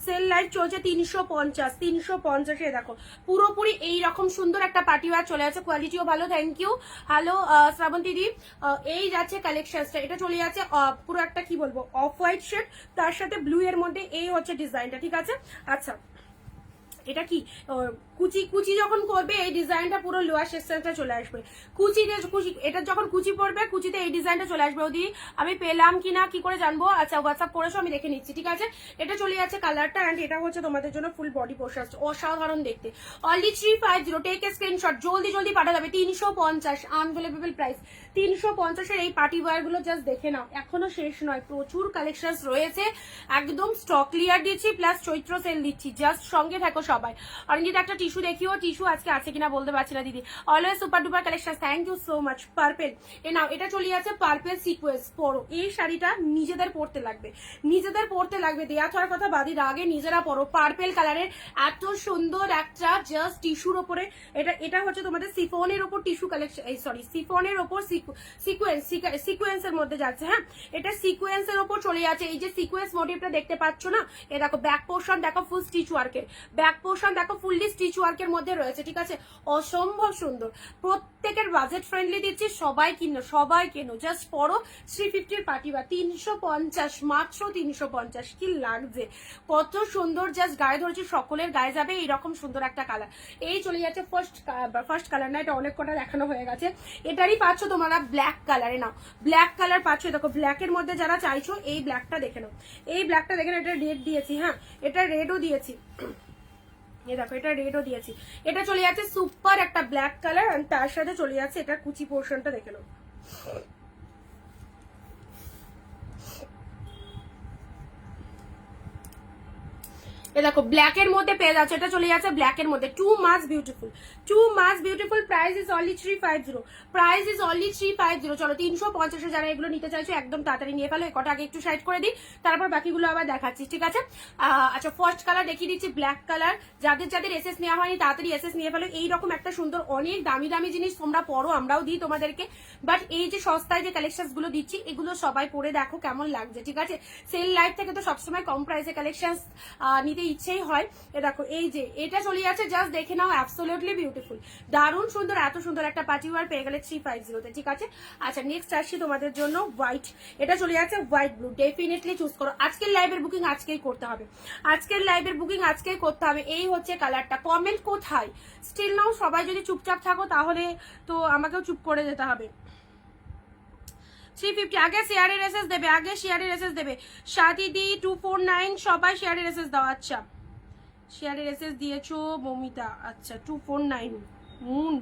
সেল লাইভ চলছে। 350-এ দেখো পুরোপুরি এইরকম সুন্দর একটা পার্টি ওয়্যার চলে যাচ্ছে, কোয়ালিটিও ভালো, থ্যাংক ইউ। হ্যালো শ্রাবন্তী দি, এই যাচ্ছে কালেকশনসটা, এটা চলে যাচ্ছে পুরো একটা কি বলবো অফ হোয়াইট শেড, তার সাথে ব্লু এর মধ্যে এই হচ্ছে ডিজাইনটা, ঠিক আছে? আচ্ছা এটা কি কুচি কুচি যখন করবে এই ডিজাইনটা পুরো লোয়ার সেকশনটা চলে আসবে। কুচি এটা যখন কুচি পড়বে কুচিতে এই ডিজাইনটা চলে আসবে। ওদি আমি পেলাম কিনা কি করে জানবো? আচ্ছা হোয়াটসঅ্যাপ করেছো, আমি দেখে নিচ্ছি, ঠিক আছে? এটা চলে যাচ্ছে কালারটা, অ্যান্ড এটা হচ্ছে তোমাদের জন্য ফুল বডি পোর্শন, অসাধারণ দেখতে। অনলি 350, টেক এ স্ক্রিনশট, জলদি জলদি পাঠা যাবে। 350 আনবিলিভেবল প্রাইস। 350-এর এই পার্টি ওয়্যার গুলো জাস্ট দেখে নাও, এখনো শেষ নয়, প্রচুর কালেকশন রয়েছে, একদম স্টক ক্লিয়ার দিচ্ছি, প্লাস চৈত্র সেল দিচ্ছি, জাস্ট সঙ্গে থাকো সবাই। অরিঞ্জিত একটা টিস্যু দেখিও, টিস্যু আজকে আছে কিনা বলতে পারছি না দিদি। Always super duper collection, thank you so much. Purple, এ নাও এটা চলে যাচ্ছে পার্পেল সিকোয়েন্স, পরো এই শাড়িটা, নিজেদের পরতে লাগবে, নিজেদের পরতে লাগবে, দেয়া থাকার কথা বাদির আগে নিজেরা পরো। পার্পেল কালারের এত সুন্দর একটা জাস্ট টিস্যুর ওপরে, এটা হচ্ছে তোমাদের সিফনের ওপর টিস্যু কালেকশন, এই সরি সিফনের ওপর সিকোয়েন্সের মধ্যে যাচ্ছে, হ্যাঁ এটা সিকোয়েন্সের ওপর চলে যাচ্ছে। এই যে সিকোয়েন্স মোটিভটা দেখতে পাচ্ছ না, এ দেখো ব্যাক পোর্শন দেখো ফুল স্টিচ ওয়ার্কের, ব্যাক পোর্শন দেখো ফুললি স্টিচ ওয়ার্কের মধ্যে রয়েছে, ঠিক আছে, অসম্ভব সুন্দর, প্রত্যেকের বাজেট ফ্রেন্ডলি দিচ্ছি, সবাই কিনো, সবাই কেনো, জাস্ট পরো। 350 পার্টি ওয়ার, 350, মাত্র 350। কি লাগছে, কত সুন্দর, জাস্ট গায়ে ধরেছি, সকলের গায়ে যাবে এইরকম সুন্দর একটা কালার। এই চলে যাচ্ছে ফার্স্ট কালার না, এটা অনেক কটা দেখানো হয়ে গেছে। এটারই পাচ্ছ তোমরা ব্ল্যাক কালারে, নাও ব্ল্যাক কালার পাচ্ছ, দেখো ব্ল্যাকের মধ্যে যারা চাইছো এই ব্ল্যাকটা দেখে নাও, এই ব্ল্যাকটা দেখে নাও, এটা রেড দিয়েছি, হ্যাঁ এটা রেডও দিয়েছি, এই দেখো এটা রেডও দিয়েছি। এটা চলে যাচ্ছে সুপার একটা ব্ল্যাক কালার, আর তার সাথে চলে যাচ্ছে এটা কুচি পোর্শনটা দেখে নাও। এ দেখো ব্ল্যাকের মধ্যে পেয়ে যাচ্ছে, এটা চলে যাচ্ছে ব্ল্যাকের মধ্যে, two much beautiful, two much beautiful. Price is only 350, price is only 350। চলো 350 যারা এগুলো নিতে চাইছো একদম তাড়াতাড়ি নিয়ে ফেলো। কটা আগে একটু সাইড করে দিই, তারপর বাকিগুলো আবার দেখাচ্ছি, ঠিক আছে। আচ্ছা ফার্স্ট কালার দেখিয়ে দিচ্ছি, ব্ল্যাক কালার। যাদের যাদের এসএস নেওয়া হয়নি তাড়াতাড়ি এসএস নিয়ে ফেলো। এইরকম একটা সুন্দর, অনেক দামি দামি জিনিস তোমরা পরো, আমরাও দিই তোমাদেরকে, বাট এই যে সস্তায় যে কালেকশন গুলো দিচ্ছি এগুলো সবাই পরে দেখো কেমন লাগছে, ঠিক আছে। সেল লাইফ থেকে তো সবসময় কম প্রাইসে কালেকশন নিতে ইচ্ছেই হয়। এ দেখো এই যে এটা চলে যাচ্ছে, জাস্ট দেখে নাও, অ্যাবসলিউটলি বিউটিফুল, দারুণ সুন্দর, এত সুন্দর একটা পার্টি ওয়ার পেয়ে গেলে 350-তে, ঠিক আছে। আচ্ছা নেক্সট আসছি তোমাদের জন্য হোয়াইট, এটা চলে যাচ্ছে হোয়াইট ব্লু, ডেফিনেটলি চুজ করো। আজকের লাইভের বুকিং আজকেই করতে হবে, আজকের লাইভের বুকিং আজকেই করতে হবে। এই হচ্ছে কালারটা, কমেন্ট কোথায় স্টিল নাও, সবাই যদি চুপচাপ থাকো তাহলে তো আমাকেও চুপ করে যেতে হবে। 350 আগে শেয়ারের এসএস দেবে, আগে শেয়ারের এসএস দেবে। সাদিদি 249 সবাই শেয়ারের এসএস দাও। আচ্ছা শেয়ারের এসএস দিয়েছো মমিতা, আচ্ছা 249 মুন।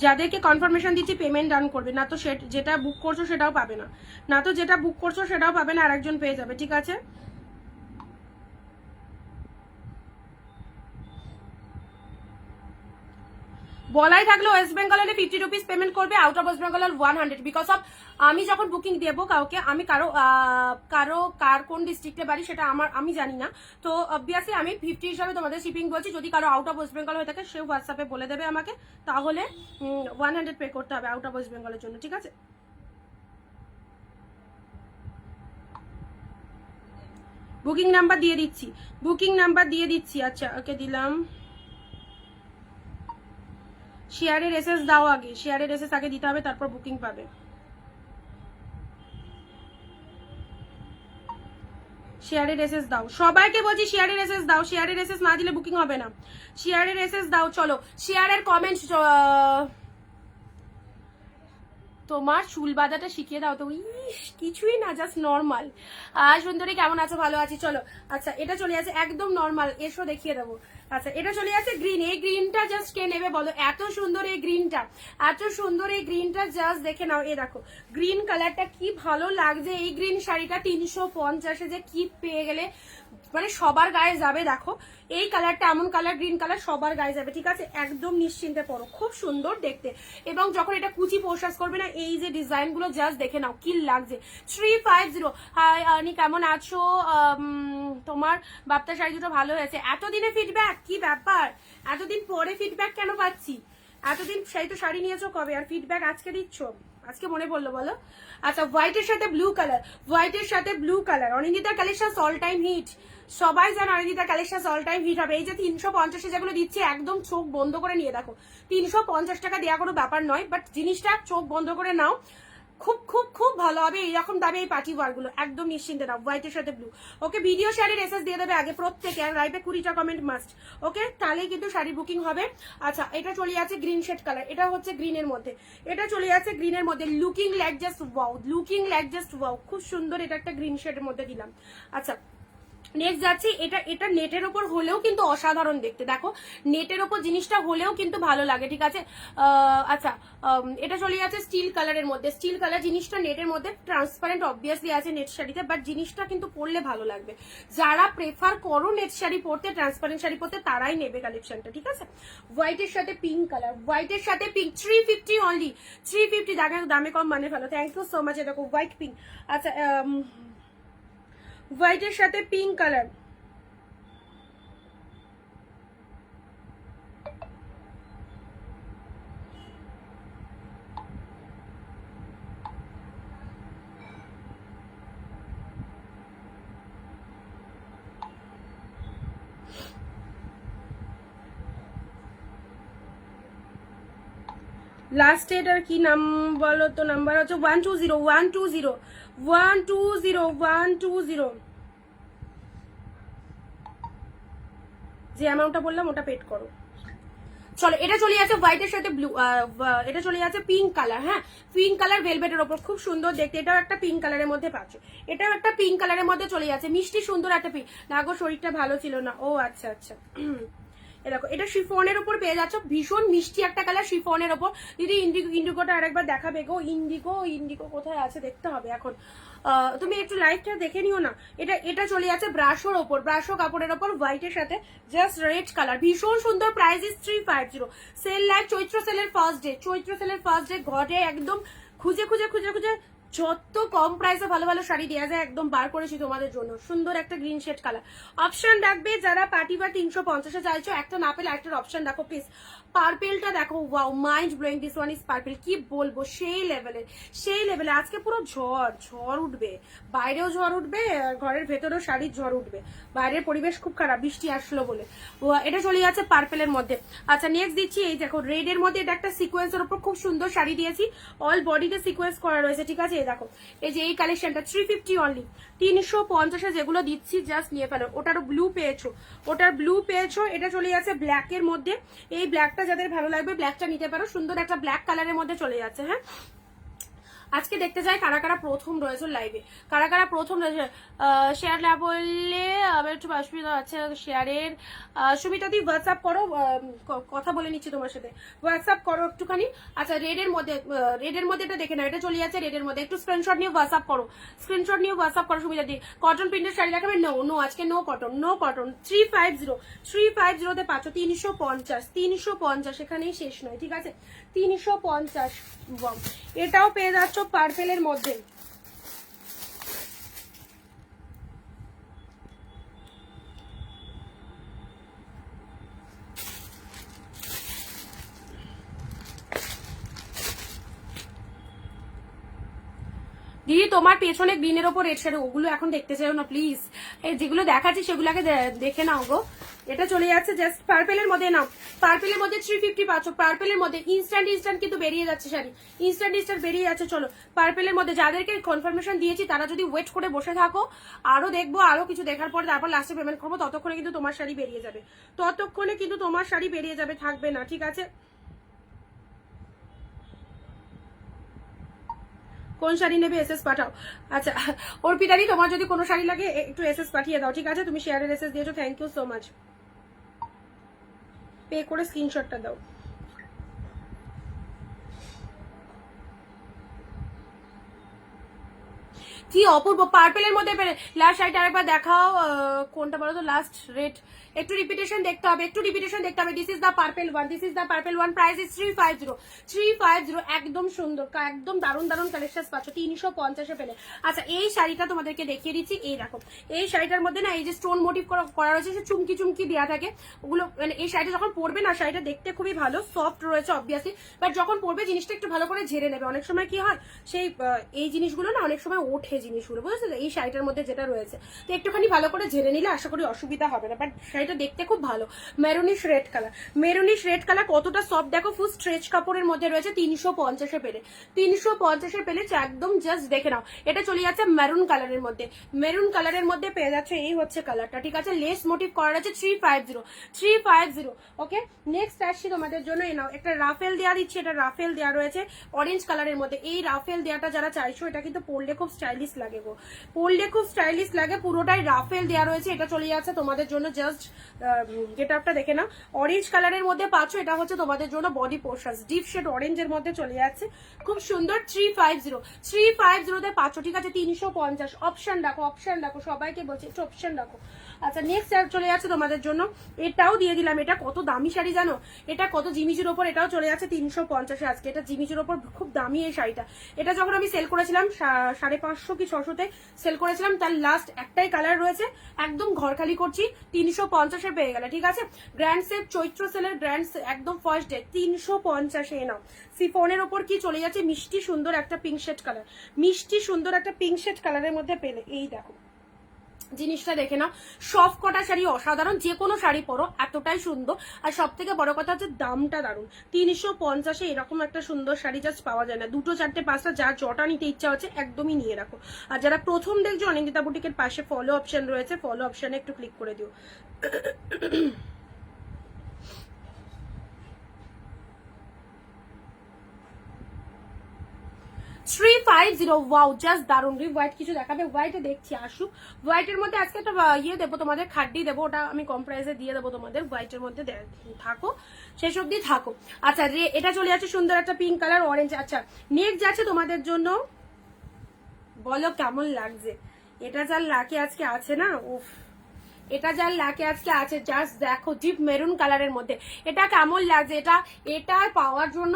যাদেরকে কনফার্মেশন দিচ্ছি পেমেন্ট ডান করবে, না তো যেটা বুক করছো সেটাও পাবে না, না তো যেটা বুক করছো সেটাও পাবে না, আরেকজন পেয়ে যাবে, ঠিক আছে। বলাই থাকলো ওয়েস্ট বেঙ্গল হলে 50 রুপিস পেমেন্ট করবে, out of West Bengal 100, because of আমি যখন বুকিং দেবো কাউকে, আমি কার কোন ডিস্ট্রিক্টে বাড়ি সেটা আমি জানি না, তো অবভিয়াসলি আমি 50 হিসাবে তোমাদের শিপিং বলছি। যদি কারো আউট অফ ওয়েস্ট বেঙ্গল হয়ে থাকে সে হোয়াটসঅ্যাপে বলে দেবে আমাকে, তাহলে 100 পে করতে হবে আউট অফ ওয়েস্ট বেঙ্গলের জন্য, ঠিক আছে। বুকিং নাম্বার দিয়ে দিচ্ছি, বুকিং নাম্বার দিয়ে দিচ্ছি, আচ্ছা ওকে দিলাম। শেয়ারের এসএস দাও আগে, শেয়ারের এসএস আগে দিতে হবে, তারপর বুকিং পাবে। শেয়ারের এসএস দাও, সবাইকে বলছি শেয়ারের এসএস দাও, শেয়ারের এসএস না দিলে বুকিং হবে না, শেয়ারের এসএস দাও। চলো শেয়ারের কমেন্ট, তোমার চুল বাঁধাটা শিখিয়ে দাও তো। ইস কিছুই না, জাস্ট নর্মাল। সুন্দরী কেমন আছো, ভালো আছি, চলো। আচ্ছা এটা চলে যাচ্ছে একদম নর্মাল, এসো দেখিয়ে দেবো। আচ্ছা এটা চলে যাচ্ছে গ্রিন, এই গ্রিনটা জাস্ট কে নেবে বলো, এত সুন্দর এই গ্রিনটা, এত সুন্দর এই গ্রিনটা, জাস্ট দেখে নাও। এ দেখো গ্রিন কালারটা কি ভালো লাগছে, এই গ্রিন শাড়িটা 350-এ যে কি পেয়ে গেলে, মানে সবার গায়ে যাবে। দেখো এই কালারটা এমন কালার, গ্রিন কালার সবার গায়ে যাবে, ঠিক আছে, একদম নিশ্চিন্তে পরো, খুব সুন্দর দেখতে। এবং যখন এটা কুচি পোশাক করবে না, এই যে ডিজাইন গুলো জাস্ট দেখে নাও কি লাগছে। 350। হাই আনি কেমন আছো, তোমার বাপ্তা শাড়ি দুটো ভালো হয়েছে। এতদিনে ফিডব্যাক, কি ব্যাপার, এতদিন পরে ফিডব্যাক কেন পাচ্ছি? এতদিন সেই তো শাড়ি নিয়েছো কবে, আর ফিডব্যাক আজকে দিচ্ছ, আজকে মনে পড়লো বলো। আচ্ছা হোয়াইটের সাথে ব্লু কালার, হোয়াইটের সাথে ব্লু কালার, অনিন্দিতার কালেকশন অল টাইম হিট, সবাই জানো অনিন্দিতার কালেকশন অল টাইম হিট হবে। এই যে 350-এ যেগুলো দিচ্ছে একদম চোখ বন্ধ করে নিয়ে দেখো, 350 টাকা দেওয়া কোনো ব্যাপার নয়, বাট জিনিসটা চোখ বন্ধ করে নাও, খুব খুব খুব ভালো হবে। এইরকম দামে এই পার্টি ওয়ার গুলো একদম নিশ্চিন্তে নাও, হোয়াইটের সাথে ব্লু। ওকে ভিডিও শাড়ির এসএস দিয়ে দেবে আগে প্রত্যেকে, আর লাইভে 20টা কমেন্ট মাস্ট, ওকে তাহলেই কিন্তু শাড়ি বুকিং হবে। আচ্ছা এটা চলে যাচ্ছে গ্রিন শেড কালার, এটা হচ্ছে গ্রিনের মধ্যে, এটা চলে যাচ্ছে গ্রিনের মধ্যে, looking like just wow, looking like just wow, খুব সুন্দর, এটা একটা গ্রিন শেডের মধ্যে দিলাম। আচ্ছা নেক্সট যাচ্ছি, এটা নেটের ওপর হলেও কিন্তু অসাধারণ দেখতে, দেখো নেটের ওপর জিনিসটা হলেও কিন্তু ভালো লাগে, ঠিক আছে। আচ্ছা এটা চলে যাচ্ছে স্টিল কালারের মধ্যে, স্টিল কালার জিনিসটা নেটের মধ্যে ট্রান্সপারেন্ট অবভিয়াসলি আছে নেট শাড়িতে, বাট জিনিসটা কিন্তু পরলে ভালো লাগবে। যারা প্রেফার করো নেট শাড়ি পরতে, ট্রান্সপারেন্ট শাড়ি পরতে, তারাই নেবে কালেকশনটা, ঠিক আছে। হোয়াইটের সাথে পিঙ্ক কালার, হোয়াইটের সাথে পিঙ্ক, 350 অনলি, 350 দামে কম মানে ভালো, থ্যাংক ইউ সো মাচ। দেখো হোয়াইট পিঙ্ক, আচ্ছা হোয়াইটের সাথে পিঙ্ক কালার, লাস্ট এটার কি নাম বলো তো, নাম্বার হচ্ছে 120 যে অ্যামাউন্টটা বললাম ওটা পেড করো। চলো এটা চলে যাচ্ছে হোয়াইটের সাথে ব্লু, এটা চলে যাচ্ছে পিঙ্ক কালার। হ্যাঁ, পিঙ্ক কালার ভেলভেটের ওপর খুব সুন্দর দেখতে। এটাও একটা পিঙ্ক কালারের মধ্যে পাচ্ছ, এটাও একটা পিঙ্ক কালারের মধ্যে চলে যাচ্ছে, মিষ্টি সুন্দর একটা পিঙ্ক। না গো শরীরটা ভালো ছিল না। ও আচ্ছা আচ্ছা। দেখো এটা শিফনের উপর পেয়ে যাচ্ছ, ভীষণ মিষ্টি একটা কালার শিফনের ওপর। দিদি ইন্ডিগোটা আরেকবার দেখাবে গো। ইন্ডিগো কোথায় আছে দেখতে হবে এখন। তুমি একটু লাইভটা দেখে নিও না। এটা চলে যাচ্ছে ব্রাশোর ওপর, ব্রাশো কাপড়ের ওপর হোয়াইটের সাথে জাস্ট রেড কালার, ভীষণ সুন্দর। Price is 350। সেল লাইভ, চৈত্র সেলের ফার্স্ট ডে ঘরে একদম খুঁজে যত কম প্রাইসে ভালো ভালো শাড়ি দেওয়া যায় একদম বার করেছি তোমাদের জন্য। সুন্দর একটা গ্রিন শেড কালার। অপশন রাখবে যারা পার্টি বা 350-এ চাইছো, একটা না পেলে একটার অপশন রাখো প্লিজ। পার্পেলটা দেখো, wow mind blowing, this one is purple. কি বলবো, সেই লেভেলের। আজকে পুরো ঝড় উঠবে, বাইরেও ঝড় উঠবে, ঘরের ভেতরেও শাড়ির ঝড় উঠবে। বাইরের পরিবেশ খুব খারাপ, বৃষ্টি আসলো বলে। এটা চলে যাচ্ছে পার্পেলের মধ্যে। আচ্ছা নেক্সট দিচ্ছি, এই দেখো রেডের মধ্যে, এটা একটা সিকোয়েন্সের উপর খুব সুন্দর শাড়ি দিয়েছি, অল বডিতে সিকোয়েন্স করা রয়েছে, ঠিক আছে। এই দেখো, এই যে এই কালেকশনটা 350 অনলি। 350-এ যেগুলো দিচ্ছি জাস্ট নিয়ে ফেলো। ওটারও ব্লু পেয়েছো, এটা চলে যাচ্ছে ব্ল্যাকের মধ্যে। এই ব্ল্যাকটা যাদের ভালো লাগবে ব্ল্যাকটা নিতে পারো, সুন্দর একটা ব্ল্যাক কালারের মধ্যে চলে যাচ্ছে। হ্যাঁ, আজকে দেখতে যাই কারা কারা প্রথম রয়েছে লাইভে, কারা প্রথম রয়েছে। শেয়ার না বললে আবার একটু অসুবিধা আছে শেয়ারের। সুমিতা দি হোয়াটসঅ্যাপ করো, কথা বলে নিচ্ছি তোমার সাথে, হোয়াটসঅ্যাপ করো একটুখানি। আচ্ছা রেডের মধ্যে এটা দেখে না, এটা চলে যাচ্ছে রেডের মধ্যে। একটু স্ক্রিনশট নিয়ে হোয়াটসঅ্যাপ করো, সুমিতা দি। কটন প্রিন্টের শাড়ি দেখাবে? নো আজকে নো কটন। 350-তে পাচ্ছ 350, এখানেই শেষ নয়, ঠিক আছে। 350। এটাও পেয়ে যাচ্ছ পার্পেলের মধ্যে। দিদি তোমার পেছনে গ্রিনের ওপর রেড শেড, ওগুলো এখন দেখতে চাও না প্লিজ। যেগুলো দেখাচ্ছি সেগুলোকে দেখে নাও গো। এটা চলে যাচ্ছে জাস্ট পার্পেলের মধ্যে। নাও, পার্পেলের মধ্যে 350 পাচ্ছ। পার্পেলের মধ্যে ইনস্ট্যান্ট কিন্তু বেরিয়ে যাচ্ছে শাড়ি, ইনস্ট্যান্ট বেরিয়ে যাচ্ছে। চলো পার্পেলের মধ্যে যাদেরকে কনফার্মেশন দিয়েছি তারা যদি ওয়েট করে বসে থাকো, আরো দেখবো, আরো কিছু দেখার পর তারপর লাস্টে পেমেন্ট করবো, ততক্ষণে কিন্তু তোমার শাড়ি বেরিয়ে যাবে, থাকবে না, ঠিক আছে। কোন শাড়ি নেবে এসএস পাঠাও। আচ্ছা অর্পিতাদি, তোমার যদি কোনো শাড়ি লাগে একটু এসএস পাঠিয়ে দাও, ঠিক আছে। তুমি শেয়ারের এসএস দিয়েছো, thank you so much. Pay করে স্ক্রিনশটটা দাও। কি অপূর্ব পার্পেলের মধ্যে লাস্ট শাড়িটা আরেকবার দেখাও, কোনটা বলো তো, লাস্ট রেড। একটু রিপিটেশন দেখতে হবে। This is the purple one. Price is 350। একদম সুন্দর, একদম দারুণ কালেকশন পাচ্ছ 350-এ পেলে। আচ্ছা এই শাড়িটা তোমাদেরকে দেখিয়ে দিচ্ছি। এই দেখো, এই শাড়িটার মধ্যে না এই যে স্টোন মোটিভ করা রয়েছে, সে চুমকি দেওয়া থাকে, ওগুলো মানে এই শাড়িটা যখন পরবে না, শাড়িটা দেখতে খুবই ভালো, সফট রয়েছে অবভিয়াসলি, বাট যখন পরবে জিনিসটা একটু ভালো করে ঝেড়ে নেবে। অনেক সময় কি হয়, সেই এই জিনিসগুলো না অনেক সময় ওঠে জিনিসগুলো, বুঝেছো তো। এই শাড়িটার মধ্যে যেটা রয়েছে, তো একটুখানি ভালো করে ঝেড়ে নিলে আশা করি অসুবিধা হবে না। বাট শাড়িটা দেখতে খুব ভালো। মেরুনিশ রেড কালার, কতটা সফট দেখো, ফুল স্ট্রেচ কাপড়ের মধ্যে রয়েছে। 350-এ পেলে একদম জাস্ট দেখে নাও। এটা চলে যাচ্ছে মেরুন কালারের মধ্যে পেয়ে যাচ্ছে। এই হচ্ছে কালারটা, ঠিক আছে। লেস মোটিভ করা রয়েছে 350। ওকে, নেক্সট আসছি তোমাদের জন্য। এই নাও, একটা রাফেল দেওয়া দিচ্ছি, এটা রাফেল দেওয়া রয়েছে অরেঞ্জ কালারের মধ্যে। এই রাফেল দেওয়াটা যারা চাইছো, এটা কিন্তু পরলে খুব স্টাইলিশ লাগে গো, পুরোটাই রাফেল দেওয়া রয়েছে। এটা চলে যাচ্ছে তোমাদের জন্য জাস্ট গেটআপটা দেখে নাও। অরেঞ্জ কালারের মধ্যে পাচ্ছ, এটা হচ্ছে তোমাদের জন্য বডি পোর্শন, ডিপ শেড অরেঞ্জের মধ্যে চলে যাচ্ছে, খুব সুন্দর। 350-তে পাচ্ছ, ঠিক আছে। 350। অপশন রাখো, সবাইকে বলছি একটু অপশন রাখো। আচ্ছা নেক্সট চলে যাচ্ছে তোমাদের জন্য, এটাও দিয়ে দিলাম। এটা কত দামি শাড়ি জানো, এটা কত জিমিচুর ওপর, এটাও চলে যাচ্ছে 350-এ আজকে। এটা জিমিচুর ওপর খুব দামি এই শাড়িটা। এটা যখন আমি সেল করেছিলাম 550 কি 600-তে সেল করেছিলাম, তার লাস্ট একটাই কালার রয়েছে, একদম ঘর খালি করছি। 350-এ পেয়ে গেলে, ঠিক আছে। গ্র্যান্ড সেল, চৈত্র সেলের গ্র্যান্ড একদম ফার্স্ট ডে 350-এ নাও। সিফনের ওপর কি চলে যাচ্ছে মিষ্টি সুন্দর একটা পিঙ্ক শেড কালারের মধ্যে পেলে। এই দেখো, জিনিসটা দেখে নাও, সব কটা শাড়ি অসাধারণ, যে কোনো শাড়ি পরো এতটাই সুন্দর। আর সব থেকে বড় কথা হচ্ছে দামটা দারুণ, 350-এ এরকম একটা সুন্দর শাড়ি জাস্ট পাওয়া যায় না। 2, 4, 5টা যার জটা নিতে ইচ্ছা হচ্ছে একদমই নিয়ে রাখো। আর যারা প্রথম দেখছো, অনিন্দিতা বুটিকের পাশে ফলো অপশন রয়েছে, ফলো অপশনে একটু ক্লিক করে দিও। 350, ওয়াও জাস্ট দারুন। হোয়াইট কিছু দেখাবে? হোয়াইটে দেখছি আসুক। হোয়াইটের মধ্যে আজকে একটা ইয়ে দেবো তোমাদের, খাড্ডি দেবো, ওটা আমি কম প্রাইসে দিয়ে দেবো তোমাদের। হোয়াইটের মধ্যে থাকো, শেষ অব্দি থাকো। আচ্ছা, এটা চলে যাচ্ছে সুন্দর একটা পিঙ্ক কালার, অরেঞ্জ। আচ্ছা, নেক্সট যাচ্ছে তোমাদের জন্য, বলো কেমন লাগছে? এটা যার লাকে আজকে আছে না, উফ, এটা যার লাকে আজকে আছে, জাস্ট দেখো ডিপ মেরুন কালারের মধ্যে এটা কেমন লাগছে। এটা পাওয়ার জন্য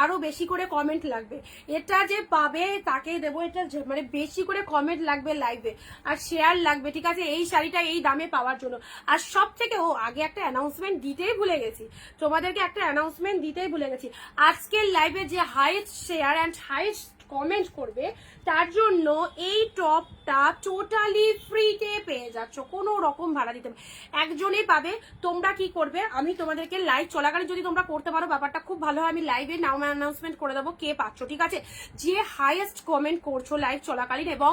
আরো বেশি করে কমেন্ট লাগবে। এটা যে পাবে তাকে দেবো, এটা মানে বেশি করে কমেন্ট লাগবে লাইভে, আর শেয়ার লাগবে, ঠিক আছে, এই শাড়িটা এই দামে পাওয়ার জন্য। আর সব থেকে আগে একটা অ্যানাউন্সমেন্ট দিতেই ভুলে গেছি, তোমাদেরকে একটা অ্যানাউন্সমেন্ট দিতেই ভুলে গেছি। আজকের লাইভে যে highest share and highest comment করবে তার জন্য এই টপটা টোটালি ফ্রিতে পেয়ে যাচ্ছ, কোনো রকম ভাড়া দিতে হবে, একজনেই পাবে। তোমরা কি করবে, আমি তোমাদেরকে লাইভ চলাকালীন যদি তোমরা করতে পারো ব্যাপারটা খুব ভালো হয়, আমি লাইভে নাম অ্যানাউন্সমেন্ট করে দেবো কে পাচ্ছ, ঠিক আছে। যে হাইয়েস্ট কমেন্ট করছো লাইভ চলাকালীন এবং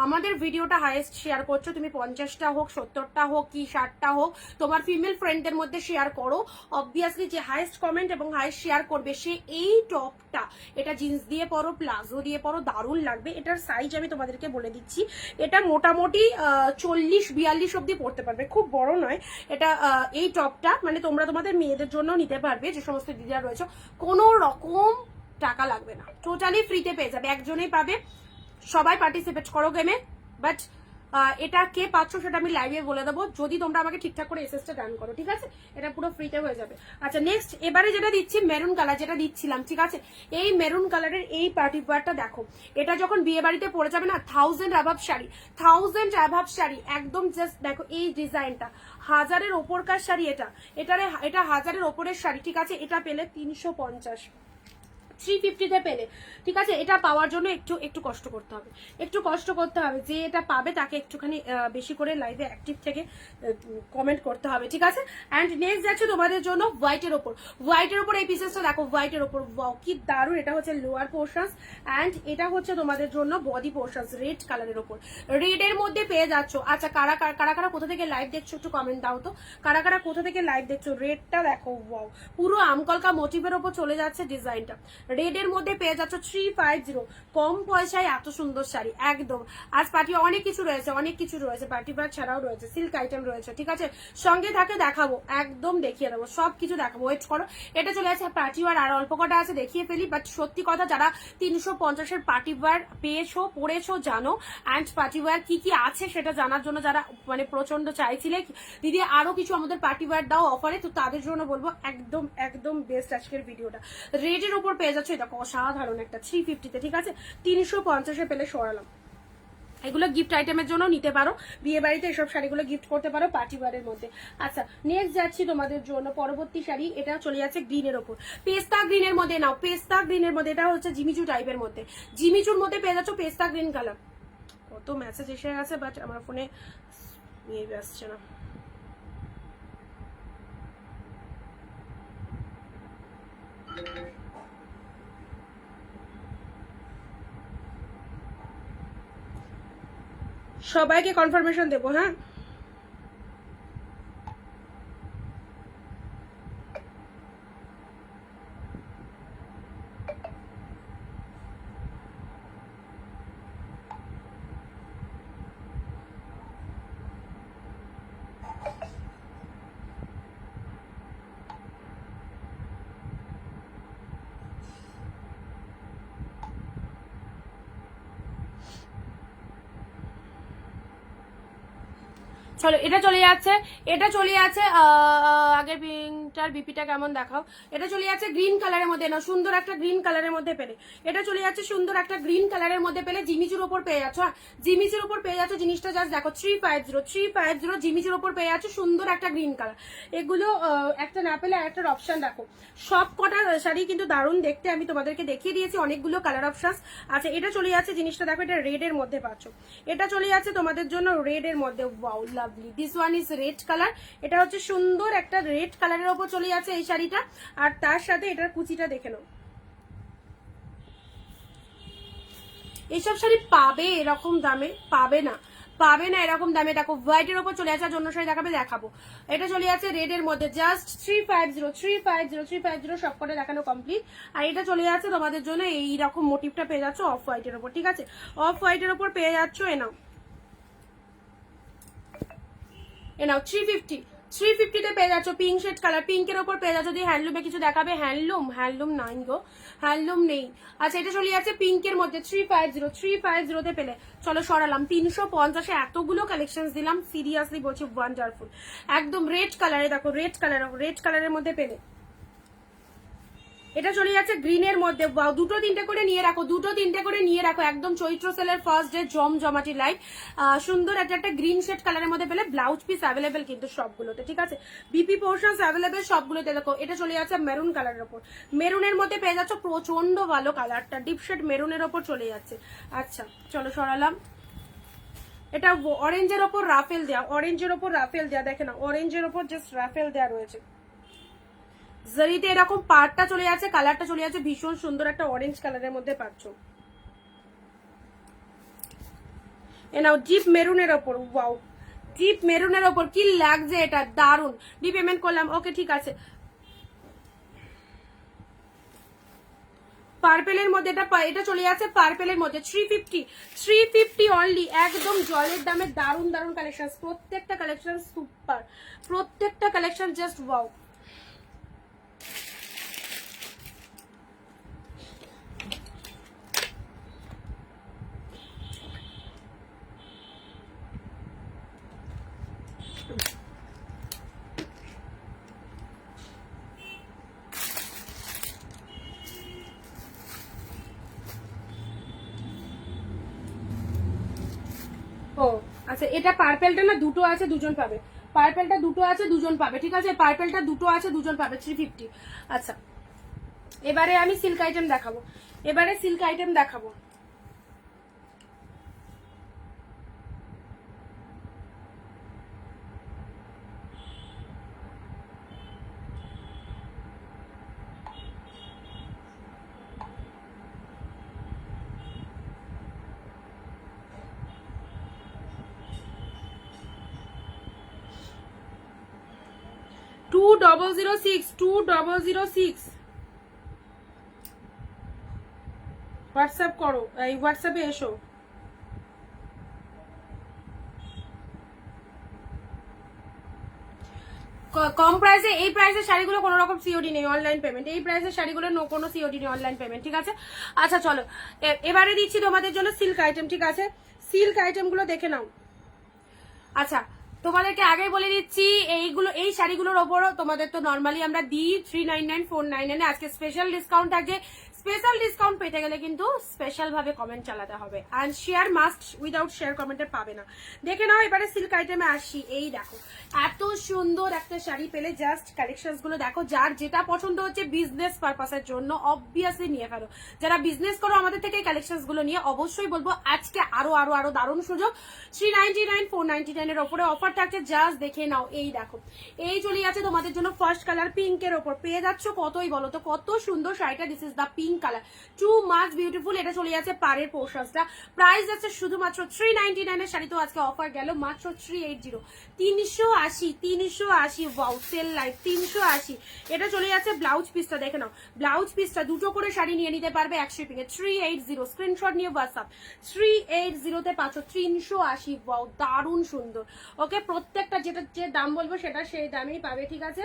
আমাদের ভিডিওটা হাইয়েস্ট শেয়ার করছো, তুমি 50টা হোক, 70টা হোক, কি 60টা হোক, তোমার ফিমেল ফ্রেন্ডদের মধ্যে শেয়ার করো। অবভিয়াসলি যে হাইয়েস্ট কমেন্ট এবং হাইয়েস্ট শেয়ার করবে সে এই টপটা, এটা জিন্স দিয়ে পরো, প্লাজো দিয়ে পরো, দারুণ লাগবে। এটার সাইজ আমি তোমাদেরকে বলে দিচ্ছি, এটা মোটামুটি 40-42 অব্দি পড়তে পারবে, খুব বড় নয় এটা। এই টপটা মানে তোমরা তোমাদের মেয়েদের জন্য নিতে পারবে, যে সমস্ত দিদিরা রয়েছে, কোনো রকম টাকা লাগবে না, টোটালি ফ্রিতে পেয়ে যাবে, একজনেই পাবে। সবাই পার্টিসিপেট করো গেমে, বাট এটা কে পাচ্ছ সেটা আমি লাইভে বলে দেবো, যদি তোমরা আমাকে ঠিকঠাক করে এসএসটা ডান করো, ঠিক আছে। এটা পুরো ফ্রিতে হয়ে যাবে। আচ্ছা, নেক্সট এবারে যেটা দিচ্ছি মেরুন কালার, যেটা দিচ্ছিলাম, ঠিক আছে, এই মেরুন কালারের এই পার্টি ওয়্যারটা দেখো, এটা যখন বিয়ে বাড়িতে পরে যাবে না, 1000 অ্যাভাব শাড়ি, 1000 অ্যাভাব শাড়ি, একদম জাস্ট দেখো এই ডিজাইনটা, 1000-এর ওপরকার শাড়ি, এটা 1000-এর ওপরের শাড়ি, ঠিক আছে। এটা পেলে 350, 350-তে পেলে, ঠিক আছে। এটা পাওয়ার জন্য একটু কষ্ট করতে হবে, যে এটা পাবে তাকে একটুখানি বেশি করে লাইভে অ্যাক্টিভ থেকে কমেন্ট করতে হবে, ঠিক আছে। অ্যান্ড নেক্সট যাচ্ছে তোমাদের জন্য হোয়াইটের ওপর এই পিসেসটা দেখো, হোয়াইটের ওপর, ওয়াও কি দারুণ। এটা হচ্ছে লোয়ার পোর্শনস অ্যান্ড এটা হচ্ছে তোমাদের জন্য বডি পোর্শনস, রেড কালারের ওপর, রেডের মধ্যে পেয়ে যাচ্ছ। আচ্ছা, কারা কোথা থেকে লাইভ দেখছো একটু কমেন্ট দাও তো, কারা কোথা থেকে লাইভ দেখছো। রেডটা দেখো, ওয়াও, পুরো আমকলকা মোটিভের ওপর চলে যাচ্ছে ডিজাইনটা, রেডের মধ্যে পেয়ে যাচ্ছ 350, কম পয়সায় এত সুন্দর শাড়ি একদম। আজ পার্টি অনেক কিছু রয়েছে, পার্টি ওয়্যার ছাড়াও রয়েছে, সিল্ক আইটেম রয়েছে, ঠিক আছে। সঙ্গে থাকে দেখাবো, একদম দেখিয়ে দেবো, সবকিছু দেখাবো, ওয়েট করো। এটা চলে আছে পার্টি ওয়্যার, আর অল্প কটা আছে দেখিয়ে ফেলি। বাট সত্যি কথা, যারা 350-এর পার্টি ওয়্যার পড়েছো জানো, অ্যান্ড পার্টি ওয়্যার কি কি আছে সেটা জানার জন্য যারা মানে প্রচন্ড চাইছিলে দিদি আরো কিছু আমাদের পার্টি ওয়্যার দাও অফারে, তো তাদের জন্য বলবো একদম বেস্ট আজকের ভিডিওটা। রেডের উপর পেয়ে যাচ্ছে, এটা অসাধারণ একটা 350-তে, ঠিক আছে। 350-এ পেলে সরালাম। এগুলো গিফট আইটেমের জন্য নিতে পারো, বিয়ে বাড়িতে এসব শাড়িগুলো গিফট করতে পারো পার্টি ওয়্যারের মধ্যে। আচ্ছা, নেক্সট যাচ্ছি তোমাদের জন্য পরবর্তী শাড়ি, এটা চলে যাচ্ছে গ্রিনের ওপর, পেস্তা গ্রিনের মধ্যে নাও, পেস্তা গ্রিনের মধ্যে, এটা হচ্ছে জিমিচু টাইপের মধ্যে, জিমিচুর মধ্যে পেয়ে যাচ্ছ পেস্তা গ্রিন কালার। কত মেসেজ এসে গেছে, বাট আমার ফোনে নিয়ে আসছে না। সবাইকে কনফার্মেশন দেবো, হ্যাঁ। চলো এটা চলে যাচ্ছে, এটা চলে যাচ্ছে আগের পিঙ্কটার বিপিটা কেমন দেখাও। এটা চলে যাচ্ছে গ্রিন কালারের মধ্যে, না সুন্দর একটা গ্রিন কালারের মধ্যে পেলে। এটা চলে যাচ্ছে সুন্দর একটা গ্রিন কালারের মধ্যে পেলে, জিমিচুর উপর পেয়ে যাচ্ছ। জিমিচুর উপর পেয়ে যাচ্ছ জিনিসটা জাস্ট দেখো 350 জিমিচুর উপর পেয়ে যাচ্ছ সুন্দর একটা গ্রিন কালার। এগুলো একটা না পেলে আরেকটার অপশন দেখো। সব কটা শাড়ি কিন্তু দারুণ দেখতে, আমি তোমাদেরকে দেখিয়ে দিয়েছি অনেকগুলো কালার অপশন। আচ্ছা এটা চলে যাচ্ছে জিনিসটা দেখো, এটা রেড এর মধ্যে পাচ্ছ। এটা চলে যাচ্ছে তোমাদের জন্য রেড এর মধ্যে, wow lovely, this one is red colour. এটা হচ্ছে সুন্দর একটা রেড কালারের ওপর চলে যাচ্ছে এই শাড়িটা। আর তার সাথে এটার কুচিটা দেখে নাও। এইসব শাড়ি পাবে এরকম দামে? পাবে না, পাবে না এরকম দামে। দেখো হোয়াইটের ওপর চলে যাচ্ছে, অন্য শাড়ি দেখাবো। এটা চলে যাচ্ছে রেড এর মধ্যে, জাস্ট 350 সবকটা দেখানো কমপ্লিট। আর এটা চলে যাচ্ছে তোমাদের জন্য এইরকম মোটিভটা পেয়ে যাচ্ছ অফ হোয়াইটের ওপর, ঠিক আছে? অফ হোয়াইটের ওপর পেয়ে যাচ্ছ এ নাও 350 পেয়ে যাচ্ছ পিঙ্ক শেড কালার। পিঙ্কের ওপর পেয়ে যাচ্ছ। যদি হ্যান্ডলুমে কিছু দেখাবে, হ্যান্ডলুম নাই গো, হ্যান্ডলুম নেই। আচ্ছা এটা চলে যাচ্ছে পিঙ্কের মধ্যে 350 পেলে। চলো সরালাম 350 এতগুলো কালেকশন দিলাম, সিরিয়াসলি বলছি ওয়ান্ডারফুল। একদম রেড কালারে দেখো, রেড কালারের মধ্যে পেলে। এটা চলে যাচ্ছে গ্রিনের মধ্যে, দুটো তিনটে করে নিয়ে রাখো, একদম চৈত্র সেলের ফার্স্ট ডে জমজমাটি লাইভ। সুন্দর একটা গ্রিন শেড কালারের মধ্যে পেলে। ব্লাউজ পিস অ্যাভেলেবেল কিন্তু সবগুলোতে, ঠিক আছে? বিপি পোর্শনস অ্যাভেলেবেল সবগুলোতে। দেখো এটা চলে যাচ্ছে মেরুন কালারের ওপর, মেরুনের মধ্যে পেয়ে যাচ্ছ প্রচন্ড ভালো কালারটা, ডিপ শেড মেরুনের ওপর চলে যাচ্ছে। আচ্ছা চলো সরালাম। এটা অরেঞ্জের ওপর রাফেল দেয়া, দেখে না অরেঞ্জের ওপর জাস্ট রাফেল দেয়া রয়েছে। জরিতে এরকম পার্টটা চলে যাচ্ছে, কালারটা চলে যাচ্ছে ভীষণ সুন্দর একটা অরেঞ্জ কালারের মধ্যে পাচ্ছ। এনাও ডিপ মেরুনের ওপর, ওয়াও ডিপ মেরুনের ওপর কি লাগছে, এটা দারুন। ডিপ পেমেন্ট করলাম, ওকে ঠিক আছে। পার্পেলের মধ্যে এটা চলে যাচ্ছে পার্পেলের মধ্যে 350 অনলি, একদম জলের দামে দারুন কালেকশন। প্রত্যেকটা কালেকশন সুপার, প্রত্যেকটা কালেকশন জাস্ট ওয়াও। ও আচ্ছা, এটা পার্পেলটা না দুটো আছে, দুজন পাবে। পার্পেলটা দুটো আছে, দুজন পাবে, ঠিক আছে? পার্পেলটা দুটো আছে, দুজন পাবে 350। আচ্ছা এবারে আমি সিল্ক আইটেম দেখাবো। Two double zero six WhatsApp করো, এই হোয়াটসঅ্যাপে এসো। কম প্রাইসে, এই প্রাইসের শাড়িগুলো কোনো রকম সিওডি নেই, অনলাইন পেমেন্ট। এই প্রাইসের শাড়িগুলো কোনো সিওডি নেই, অনলাইন পেমেন্ট, ঠিক আছে? আচ্ছা চলো এবারে দিচ্ছি তোমাদের জন্য সিল্ক আইটেম, ঠিক আছে? সিল্ক আইটেমগুলো দেখে নাও। আচ্ছা তোমাদেরকে আগে বলে দিচ্ছি, এই শাড়িগুলোর ওপরও তোমাদের তো নর্মালি আমরা দিই 399 499। আজকে স্পেশাল ডিসকাউন্ট থাকে। স্পেশাল ডিসকাউন্ট পেতে গেলে কিন্তু স্পেশাল ভাবে কমেন্ট চালাতে হবে, and share must, without share কমেন্টে পাবে না। দেখে নাও এবারে সিল্ক আইটেমে আসি। এই দেখো এত সুন্দর একটা শাড়ি পেলে, জাস্ট কালেকশন গুলো দেখো। যার যেটা পছন্দ হচ্ছে বিজনেস পারপাসের জন্য অবভিয়াসলি নিয়ে ফেলো। যারা বিজনেস করো আমাদের থেকে কালেকশন গুলো নিয়ে, অবশ্যই বলবো আজকে আরো আরো আরো দারুণ সুযোগ। 399 499 এর ওপরে অফার থাকছে, জাস্ট দেখে নাও। এই দেখো এই চলে যাচ্ছে তোমাদের জন্য ফার্স্ট কালার পিঙ্কের ওপর, পেয়ে যাচ্ছ কতই বলো তো, কত সুন্দর শাড়িটা। This is the pink colour, too much beautiful. এটা চলে যাচ্ছে পাড়ের পোর্শনসটা। প্রাইস যাচ্ছে শুধুমাত্র 399 এর শাড়ি, তো আজকে অফার গেল মাত্র 380। 380 ওয়াও সেল লাইভ 380। এটা চলে যাচ্ছে ব্লাউজ পিসটা, দেখে নাও ব্লাউজ পিসটা। দুটো করে শাড়ি নিয়ে নিতে পারবে এক শিপিং এ। 380 স্ক্রিনশট নিয়ে হোয়াটসঅ্যাপ 380 তে পাচ্ছ 380। ওয়াও দারুণ সুন্দর। ওকে প্রত্যেকটা যেটা যে দাম বলবো সেটা সেই দামেই পাবে, ঠিক আছে?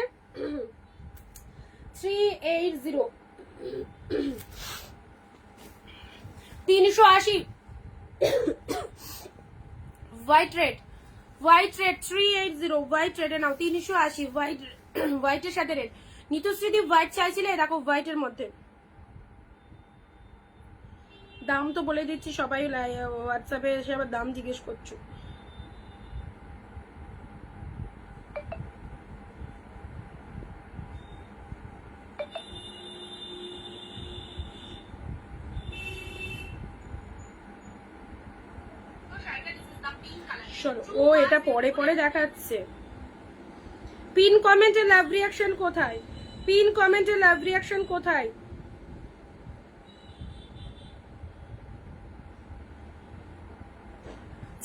380 380 white red white red 380, white রেডে নাও 380, হোয়াইট হোয়াইটের সাথে রেড। নিতুশ্রীদি হোয়াইট চাইছিলে, দেখো হোয়াইটের মধ্যে। দাম তো বলে দিচ্ছি, সবাই হোয়াটসঅ্যাপে এসে আবার দাম জিজ্ঞেস করছো। ও এটা পরে পরে দেখাচ্ছে। পিন কমেন্টে লাভ রিয়াকশন কোথায়? পিন কমেন্টে লাভ রিয়াকশন কোথায়?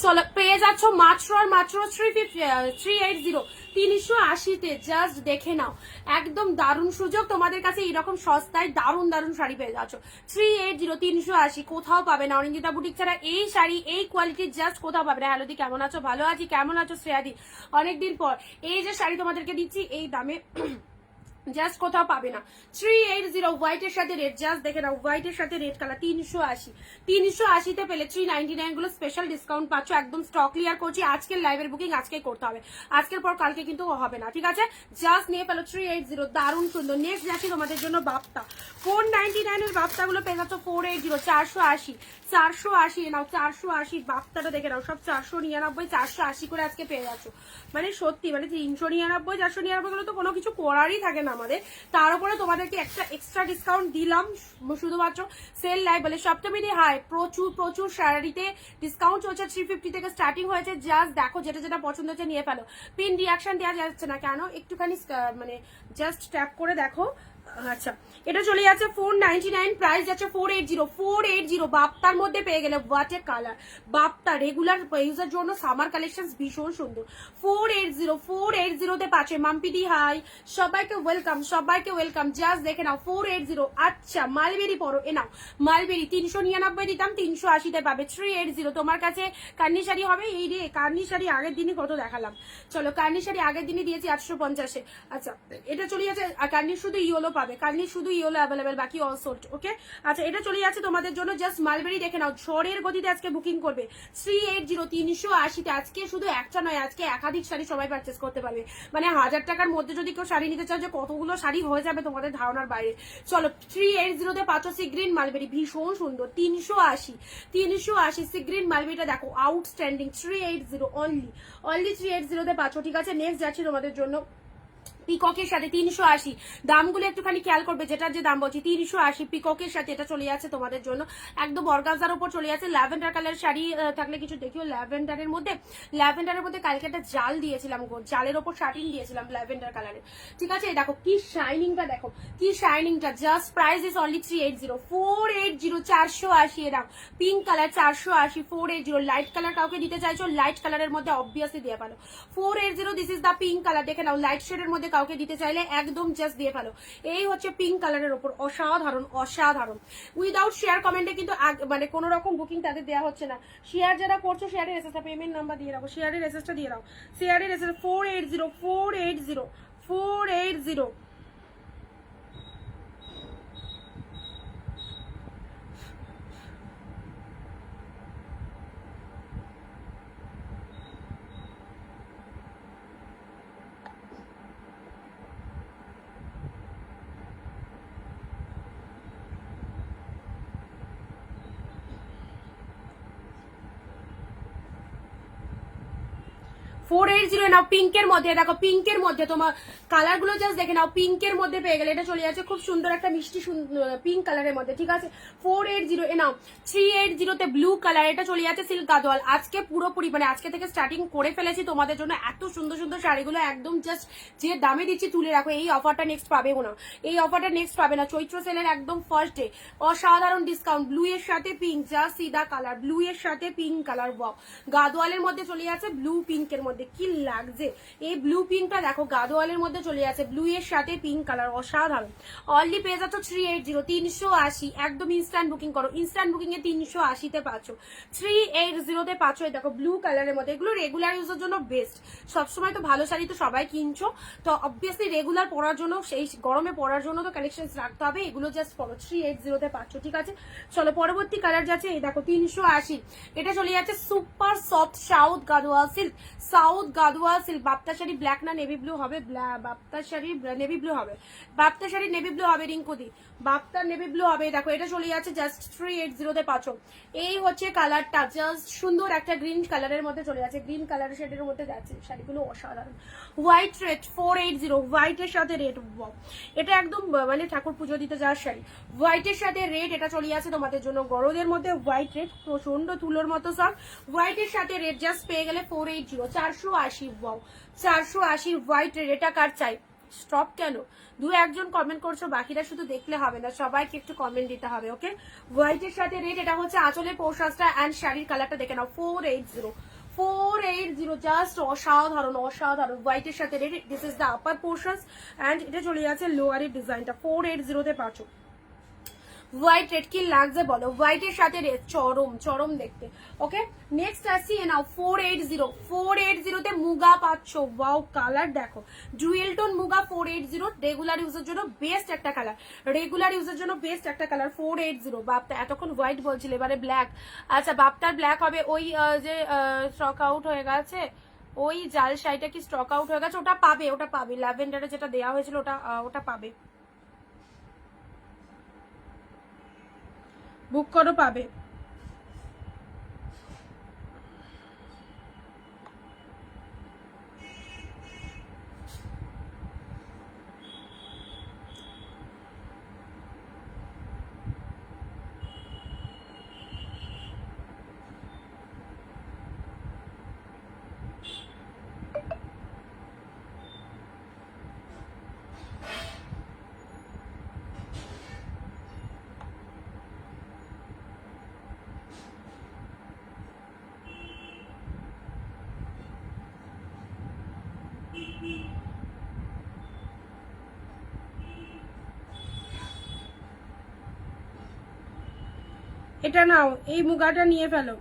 চলো পেয়ে যাচ্ছ মাত্র আর মাত্র 380, 380-তে। জাস্ট দেখে নাও, একদম দারুণ সুযোগ তোমাদের কাছে, এইরকম সস্তায় দারুণ দারুণ শাড়ি পেয়ে যাচ্ছ। 380, 380, কোথাও পাবে না। অরিন্দিতা বুটিক ছাড়া এই শাড়ি এই কোয়ালিটির জাস্ট কোথাও পাবে না। হ্যালোদি কেমন আছো? ভালো আছি, কেমন আছো শ্রেয়াদি? অনেকদিন পর এই যে শাড়ি তোমাদেরকে দিচ্ছি এই দামে, জাস্ট কোথাও পাবে না। 380 হোয়াইটের সাথে রেড, জাস্ট দেখে নাও, হোয়াইটের সাথে রেড কালার 380, 380-তে পেলে 399 গুলো স্পেশাল ডিসকাউন্ট পাচ্ছ। একদম স্টক ক্লিয়ার করছি, আজকের লাইভের বুকিং আজকেই করতে হবে, আজকের পর কালকে কিন্তু হবে না, ঠিক আছে? জাস্ট নিয়ে পেলো 380, দারুণ সুন্দর। নেক্সট যাচ্ছি তোমাদের জন্য বাপ্তা, 499 এর বাপ্তা গুলো পেয়ে যাচ্ছ 480, 480, 480 নাও, 480 বাপ্তাটা দেখে নাও, সব 499, 480 করে আজকে পেয়ে যাচ্ছ। মানে সত্যি, মানে 399, 499 গুলো তো কোনো কিছু করারই থাকে না আমাদের, তার উপরে তোমাদেরকে একটা এক্সট্রা ডিসকাউন্ট দিলাম শুধুমাত্র সেল লাইভ বলে। সপ্তমীতে হাই, প্রচুর প্রচুর শাড়িতে ডিসকাউন্ট চলছে, 350 থেকে স্টার্টিং হয়েছে। জাস্ট দেখো, যেটা যেটা পছন্দ হচ্ছে নিয়ে ফেলো। পিন রিয়াকশন দেওয়া যাচ্ছে না কেন? একটুখানি মানে জাস্ট ট্যাপ করে দেখো। আচ্ছা, এটা চলে যাচ্ছে 499, প্রাইস যাচ্ছে 480, 480 বাপ্তার মধ্যে পেয়ে গেলে। What a colour! বাপ্তা রেগুলার ইউজের জন্য সামার কালেকশন ভীষণ সুন্দর। 480-তে পাচ্ছে। মাম্পিদি হাই, সবাইকে ওয়েলকাম, সবাইকে ওয়েলকাম। জাস্ট দেখে নাও 480। আচ্ছা, মালবেরি পরো, এ নাও মালবেরি, 399 দিতাম, 380-তে পাবে। 380 তোমার কাছে কান্নি শাড়ি হবে। এই রে, কান্নি শাড়ি আগের দিনই কত দেখালাম। চলো, কান্নি শাড়ি আগের দিনই দিয়েছি 850-এ। আচ্ছা, এটা চলে যাচ্ছে, কান্নি শুধু ইয়েলো পাবে, কান্নি শুধু ইয়েলো অ্যাভেলেবেল, বাকি অল সোল্ড। ওকে, আচ্ছা, এটা চলে যাচ্ছে তোমাদের জন্য। জাস্ট মালবেরি দেখে নাও, ঝড়ের গতিতে আজকে বুকিং করবে। 380, 380-তে আজকে শুধু একটা নয়, আজকে একাধিক শাড়ি সবাই পারচেস করতে পারবে। মানে 1000 টাকার মধ্যে যদি কেউ শাড়ি নিতে চাও, যে কতগুলো শাড়ি হয়ে যাবে তোমাদের ধারণার বাইরে। চলো, 380-তে পাচ্ছ সি গ্রিন মালবেরি, ভীষণ সুন্দর। 380, 380 সি গ্রিন মালবেরিটা দেখো, আউটস্ট্যান্ডিং। 380 অনলি 380-তে পাচ্ছ, ঠিক আছে? নেক্সট যাচ্ছি তোমাদের জন্য পিককের সাথে 380। দামগুলো একটুখানি খেয়াল করবে, যেটার যে দাম বলছি 380 পিককের সাথে এটা চলে যাচ্ছে তোমাদের জন্য। একদম অর্গানজার উপর চলে যাচ্ছে। ল্যাভেন্ডার কালার শাড়ি থাকলে কিছু দেখিও। ল্যাভেন্ডারের মধ্যে কালকে একটা জাল দিয়েছিলাম গো, জালের ওপর শার্টিং দিয়েছিলাম ল্যাভেন্ডার কালারের, ঠিক আছে? দেখো কি শাইনিংটা, দেখো কি শাইনিংটা। জাস্ট প্রাইস ইজ অনলি 380, 480, 480 এরাম। Pink colour 480, 480। লাইট কালার কাউকে দিতে চাইছো, লাইট কালারের মধ্যে অবভিয়াসলি দিয়ে পারো। 480, this is the pink colour, দেখে নাও। লাইট শেডের মধ্যে কাউকে দিতে চাইলে একদম জাস্ট দিয়ে ফেলো। এই হচ্ছে পিঙ্ক কালারের উপর, অসাধারণ অসাধারণ। উইদাউট শেয়ার কমেন্টে কিন্তু মানে কোনো রকম বুকিং তাদের দেওয়া হচ্ছে না। শেয়ার যারা করছো, শেয়ারের এসএসটা, পেমেন্ট নাম্বার দিয়ে রাখো, শেয়ারের এসএসটা দিয়ে রাখো। শেয়ারের এসএস 480, 480, 480। 480 নাও, পিঙ্কের মধ্যে দেখো, পিঙ্কের মধ্যে তোমার কালার গুলো জাস্ট দেখে নাও, পিঙ্কের মধ্যে পেয়ে গেলে। এটা চলে যাচ্ছে খুব সুন্দর একটা মিষ্টি পিঙ্ক কালারের মধ্যে, ঠিক আছে? 480 এ নাও। 380-তে ব্লু কালার, এটা চলে যাচ্ছে সিল্ক গাদোয়াল। আজকে পুরোপুরি মানে আজকে থেকে স্টার্টিং করে ফেলেছি তোমাদের জন্য। এত সুন্দর সুন্দর শাড়িগুলো একদম জাস্ট যে দামে দিচ্ছি তুলে রাখো। এই অফারটা নেক্সট পাবেও না, এই অফারটা নেক্সট পাবে না। চৈত্র সেলের একদম ফার্স্ট ডে, অসাধারণ ডিসকাউন্ট। ব্লু এর সাথে পিঙ্ক, জাস্ট সিদা কালার, ব্লু এর সাথে পিঙ্ক কালার। ওয়াও, গাদোয়ালের মধ্যে চলে যাচ্ছে ব্লু পিঙ্কের মধ্যে। মধ্যে কি লাগছে। এই ব্লু পিঙ্কটা দেখো গাদোয়ালের মধ্যে চলে যাচ্ছে, ব্লু এর সাথে পিঙ্ক কালার, অসাধারণ। অনলি পেয়ে যাচ্ছ 380, 380, একদম ইনস্ট্যান্ট বুকিং করো, ইনস্ট্যান্ট বুকিং এ 380-তে পাচ্ছ, 380-তে পাচ্ছ। এই দেখো ব্লু কালারের মধ্যে, এগুলো রেগুলার ইউজের জন্য বেস্ট। সবসময় তো ভালো শাড়ি তো সবাই কিনছো, তো অবভিয়াসলি রেগুলার পরার জন্য, সেই গরমে পরার জন্য তো কালেকশন রাখতে হবে। এগুলো জাস্ট পরো, 380-তে পাচ্ছ, ঠিক আছে। চলো পরবর্তী কালার যাচ্ছে, এই দেখো 380, এটা চলে যাচ্ছে super soft south Gadwal silk, south Gadwal silk. বাপ্তা শাড়ি ব্ল্যাক না নেভি ব্লু হবে, বাপ্তা শাড়ি নেভি ব্লু হবে, বাপ্তা শাড়ি নেভি ব্লু হবে, রিঙ্কুদি বাপ্তা নেভি ব্লু হবে। দেখো এটা চলে যাচ্ছে জাস্ট 380-তে পাচ্ছ। এই হচ্ছে কালারটা, জাস্ট সুন্দর একটা গ্রিন কালারের মধ্যে চলে যাচ্ছে, গ্রিন কালারের শেডের মধ্যে যাচ্ছে শাড়িগুলো, অসাধারণ। হোয়াইট রেড 480, হোয়াইটের সাথে রেড, এটা একদম মানে ঠাকুর পুজো দিতে যাওয়ার শাড়ি। হোয়াইটের সাথে রেড, এটা চলে যাচ্ছে তোমাদের জন্য গরমের মধ্যে, হোয়াইট রেড প্রচন্ড তুলোর মতো সব, হোয়াইটের সাথে রেড জাস্ট পেয়ে গেলে 480, 480, 480 হোয়াইট রেড। এটা কার চাই? স্টপ কেন? দু একজন কমেন্ট করছো, বাকিরা শুধু দেখলে হবে না, সবাইকে একটু কমেন্ট দিতে হবে, ওকে। হোয়াইটের সাথে রেড, এটা হচ্ছে আঁচলের পোশাকটা অ্যান্ড শাড়ির কালারটা দেখে নাও, 480, 480, জাস্ট অসাধারণ, অসাধারণ। হোয়াইটের সাথে red, this is the upper portion and এটা চলে যাচ্ছে লোয়ারের ডিজাইনটা, 480-তে পাচ্ছ। হোয়াইট রেড কি লাগছে বলো, হোয়াইটের সাথে রেড, চরম চরম দেখতে, ওকে। নেক্সট আসছি নাও 480, 480-তে মুগা পাচ্ছ, ওয়াও কালার দেখো, ডুয়েল টোন মুগা 480, রেগুলার ইউজের জন্য বেস্ট একটা কালার, রেগুলার ইউজের জন্য বেস্ট একটা কালার, 480। বাপটা এতক্ষণ হোয়াইট বলছিল, এবারে ব্ল্যাক। আচ্ছা বাপটার ব্ল্যাক হবে, ওই যে স্টক আউট হয়ে গেছে, ওই জাল শাড়িটা কি স্টক আউট হয়ে গেছে, ওটা পাবে, ওটা পাবে, ল্যাভেন্ডারে যেটা দেওয়া হয়েছিল ওটা, ওটা পাবে, বুক করো, পাবে। এটা নাও, এই মুগাটা নিয়ে ফেলো।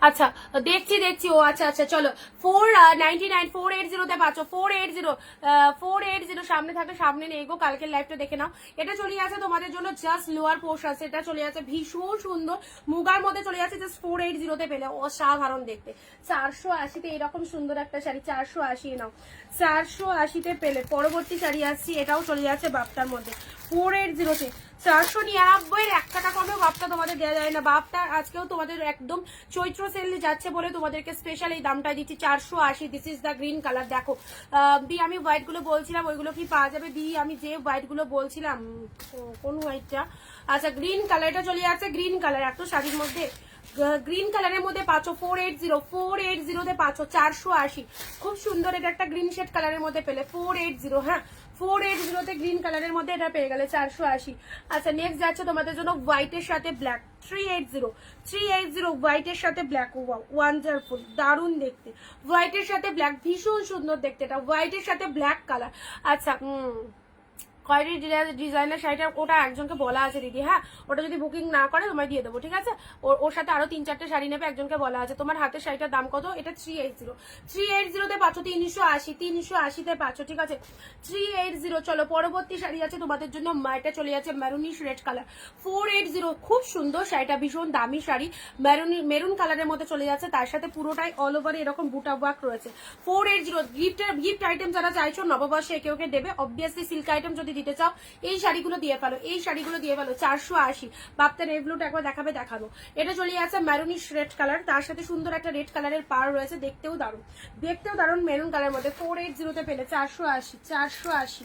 আচ্ছা দেখছি দেখছি, ও আচ্ছা আচ্ছা, চলো 499, 480-তে পাচ্ছ, 480, 480 সামনে থাকে, সামনে নেই গো, কালকের লাইভটা দেখে নাও। এটা চলে যাচ্ছে তোমাদের জন্য জাস্ট লোয়ার পোর্শন, এটা চলে যাচ্ছে ভীষণ সুন্দর মুগার মধ্যে চলে যাচ্ছে, জাস্ট 480-তে পেলে, অসাধারণ দেখতে। 480-তে এরকম সুন্দর একটা শাড়ি, 480 নাও, 480-তে পেলে। পরবর্তী শাড়ি আসছি, এটাও চলে যাচ্ছে বাপ্তার মধ্যে, 480-তে, 499-এর 1 টাকা কমেও বাপ্তা তোমাদের দেওয়া যায় না। বাপ্তা আজকেও তোমাদের একদম চৈত্র সেল যাচ্ছে বলে তোমাদেরকে স্পেশাল এই দামটা দিচ্ছি, 480। This is the green colour, দেখো বি আমি হোয়াইট গুলো বলছিলাম, ওইগুলো কি পাওয়া যাবে? বি আমি যে হোয়াইট গুলো বলছিলাম, কোন হোয়াইটটা? আচ্ছা গ্রিন কালারটা চলে যাচ্ছে, গ্রিন কালার এত শাড়ির মধ্যে, গ্রিন কালারের মধ্যে পাচ্ছ 480, 480-তে পাচ্ছ 480, খুব সুন্দর। এটা একটা গ্রিন শেড কালারের মধ্যে পেলে 480, হ্যাঁ 480-তে গ্রিন কালারের মধ্যে এটা পেয়ে গেলে 480। আচ্ছা নেক্সট যাচ্ছে তোমাদের জন্য হোয়াইটের সাথে ব্ল্যাক, 380 হোয়াইটের সাথে ব্ল্যাক, ওয়ান্ডারফুল, দারুণ দেখতে, হোয়াইটের সাথে ব্ল্যাক, ভীষণ সুন্দর দেখতে, এটা হোয়াইটের সাথে ব্ল্যাক কালার। আচ্ছা খয়েরি ডিজাইনের শাড়িটা, ওটা একজনকে বলা আছে দিদি, হ্যাঁ ওটা যদি বুকিং না করে তোমায় দিয়ে দেবো, ঠিক আছে। ওর সাথে আরো 3-4টে শাড়ি নেবে, একজনকে বলা আছে। তোমার হাতের শাড়িটার দাম কত? এটা 380-তে পাচ্ছ, 380-তে পাচ্ছ, ঠিক আছে 380। চলো পরবর্তী শাড়ি আছে তোমাদের জন্য, এটা চলে যাচ্ছে মেরুনিশ রেড কালার, 480, খুব সুন্দর শাড়িটা, ভীষণ দামি শাড়ি, মেরুন কালারের মধ্যে চলে যাচ্ছে, তার সাথে পুরোটাই অল ওভার এরকম বুটা ওয়ার্ক রয়েছে, 480। গিফট আইটেম যারা চাইছো নববর্ষে একে ওকে দেবে, অবভিয়াসলি সিল্ক আইটেম যদি দিতে চাও এই শাড়িগুলো দিয়ে ফেলো, এই শাড়িগুলো দিয়ে ফেলো, 480। বাপ্তার এই ব্লুটা একবার দেখাবে, দেখাবো। এটা চলে যাচ্ছে মেরুনিশ রেড কালার, তার সাথে সুন্দর একটা রেড কালারের পার রয়েছে, দেখতেও দারুণ মেরুন কালারের মধ্যে, 480-তে পেলে 480।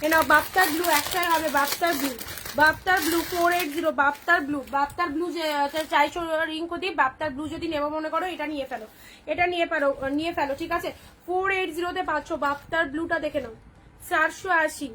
এ নাও বাপ্তার ব্লু একটাই হবে, বাপ্তার ব্লু, বাপ্তার ব্লু 480, বাপ্তার ব্লু, বাপ্তার ব্লু যে চাইছো রিঙ্কু দি, বাপ্তার ব্লু যদি নেবো মনে করো এটা নিয়ে ফেলো, এটা নিয়ে ফেলো, ঠিক আছে। 480-তে পাচ্ছ বাপ্তার ব্লুটা, দেখে নাও 480।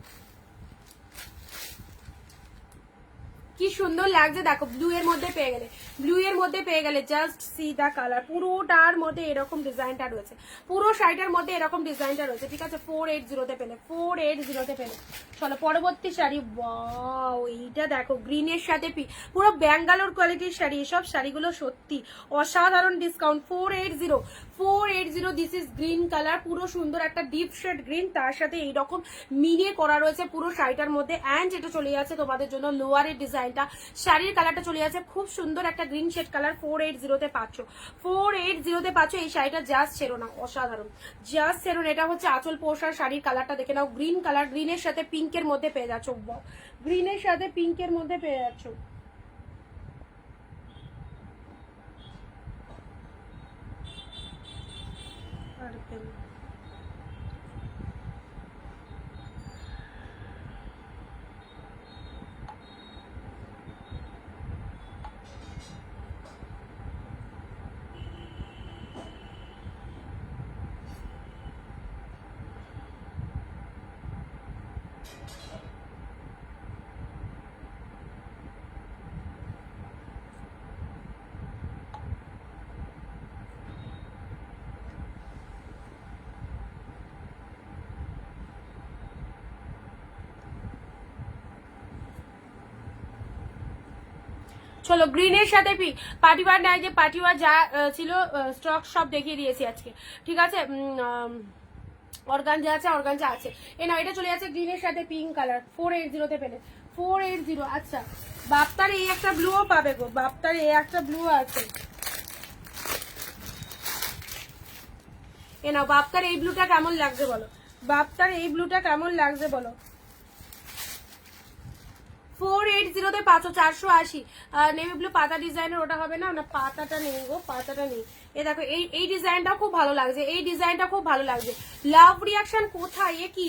কি সুন্দর লাগছে দেখো, ব্লু এর মধ্যে পেয়ে গেলে, ব্লু এর মধ্যে পেয়ে গেলে, জাস্ট সি দা কালার, পুরোটার মধ্যে এরকম ডিজাইনটা রয়েছে, পুরো শাড়িটার মধ্যে এরকম ডিজাইনটা রয়েছে, ঠিক আছে। 480-তে পেলে, 480-তে পেলে। চলো পরবর্তী শাড়ি, ওয়াও এইটা দেখো গ্রিনের সাথে পুরো ব্যাঙ্গালোর কোয়ালিটির শাড়ি, এসব শাড়িগুলো সত্যি অসাধারণ discount. 480, this is green colour, পুরো সুন্দর একটা ডিপ শেড গ্রিন, তার সাথে এইরকম মিলিয়ে করা রয়েছে পুরো শাড়িটার মধ্যে। অ্যান্ড এটা চলে যাচ্ছে তোমাদের জন্য লোয়ারের ডিজাইনটা, শাড়ির কালারটা চলে যাচ্ছে খুব সুন্দর একটা গ্রিন শেড কালার। 480-তে পাচ্ছ, 480-তে পাচ্ছ এই শাড়িটা, জাস্ট ছেড়ো না, অসাধারণ, জাস্ট ছেড়ো না। এটা হচ্ছে আঁচল পোষার শাড়ির কালারটা দেখে নাও, গ্রিন কালার, গ্রিনের সাথে পিঙ্কের মধ্যে পেয়ে যাচ্ছ, গ্রিনের সাথে পিঙ্কের মধ্যে পেয়ে যাচ্ছ। চলো গ্রিনের সাথে পার্টিওয়ার নাই, যে পার্টিওয়ার যা ছিল স্টক সব দেখিয়ে দিয়েছি আজকে, ঠিক আছে। অর্গানজা আছে, অর্গানজা আছে। এ না, এটা চলে যাচ্ছে গ্রিনের সাথে পিঙ্ক কালার, 480-তে পেলে, 480। আচ্ছা বাপ্তার এই একটা ব্লুও পাবে গো, বাপ্তার এই একটা ব্লু আছে। এ নাও, বাপ্তার এই ব্লুটা কেমন লাগছে বলো, বাপ্তার এই ব্লুটা কেমন লাগছে বলো। 480-তে পাচ্ছ 480, নেভি ব্লু পাতা ডিজাইনের, ওটা হবে না, না পাতাটা নেই গো, পাতাটা নেই। এ দেখো এই ডিজাইনটা খুব ভালো লাগছে, এই ডিজাইনটা খুব ভালো লাগছে। লাভ রিয়াকশন কোথায়, এ কি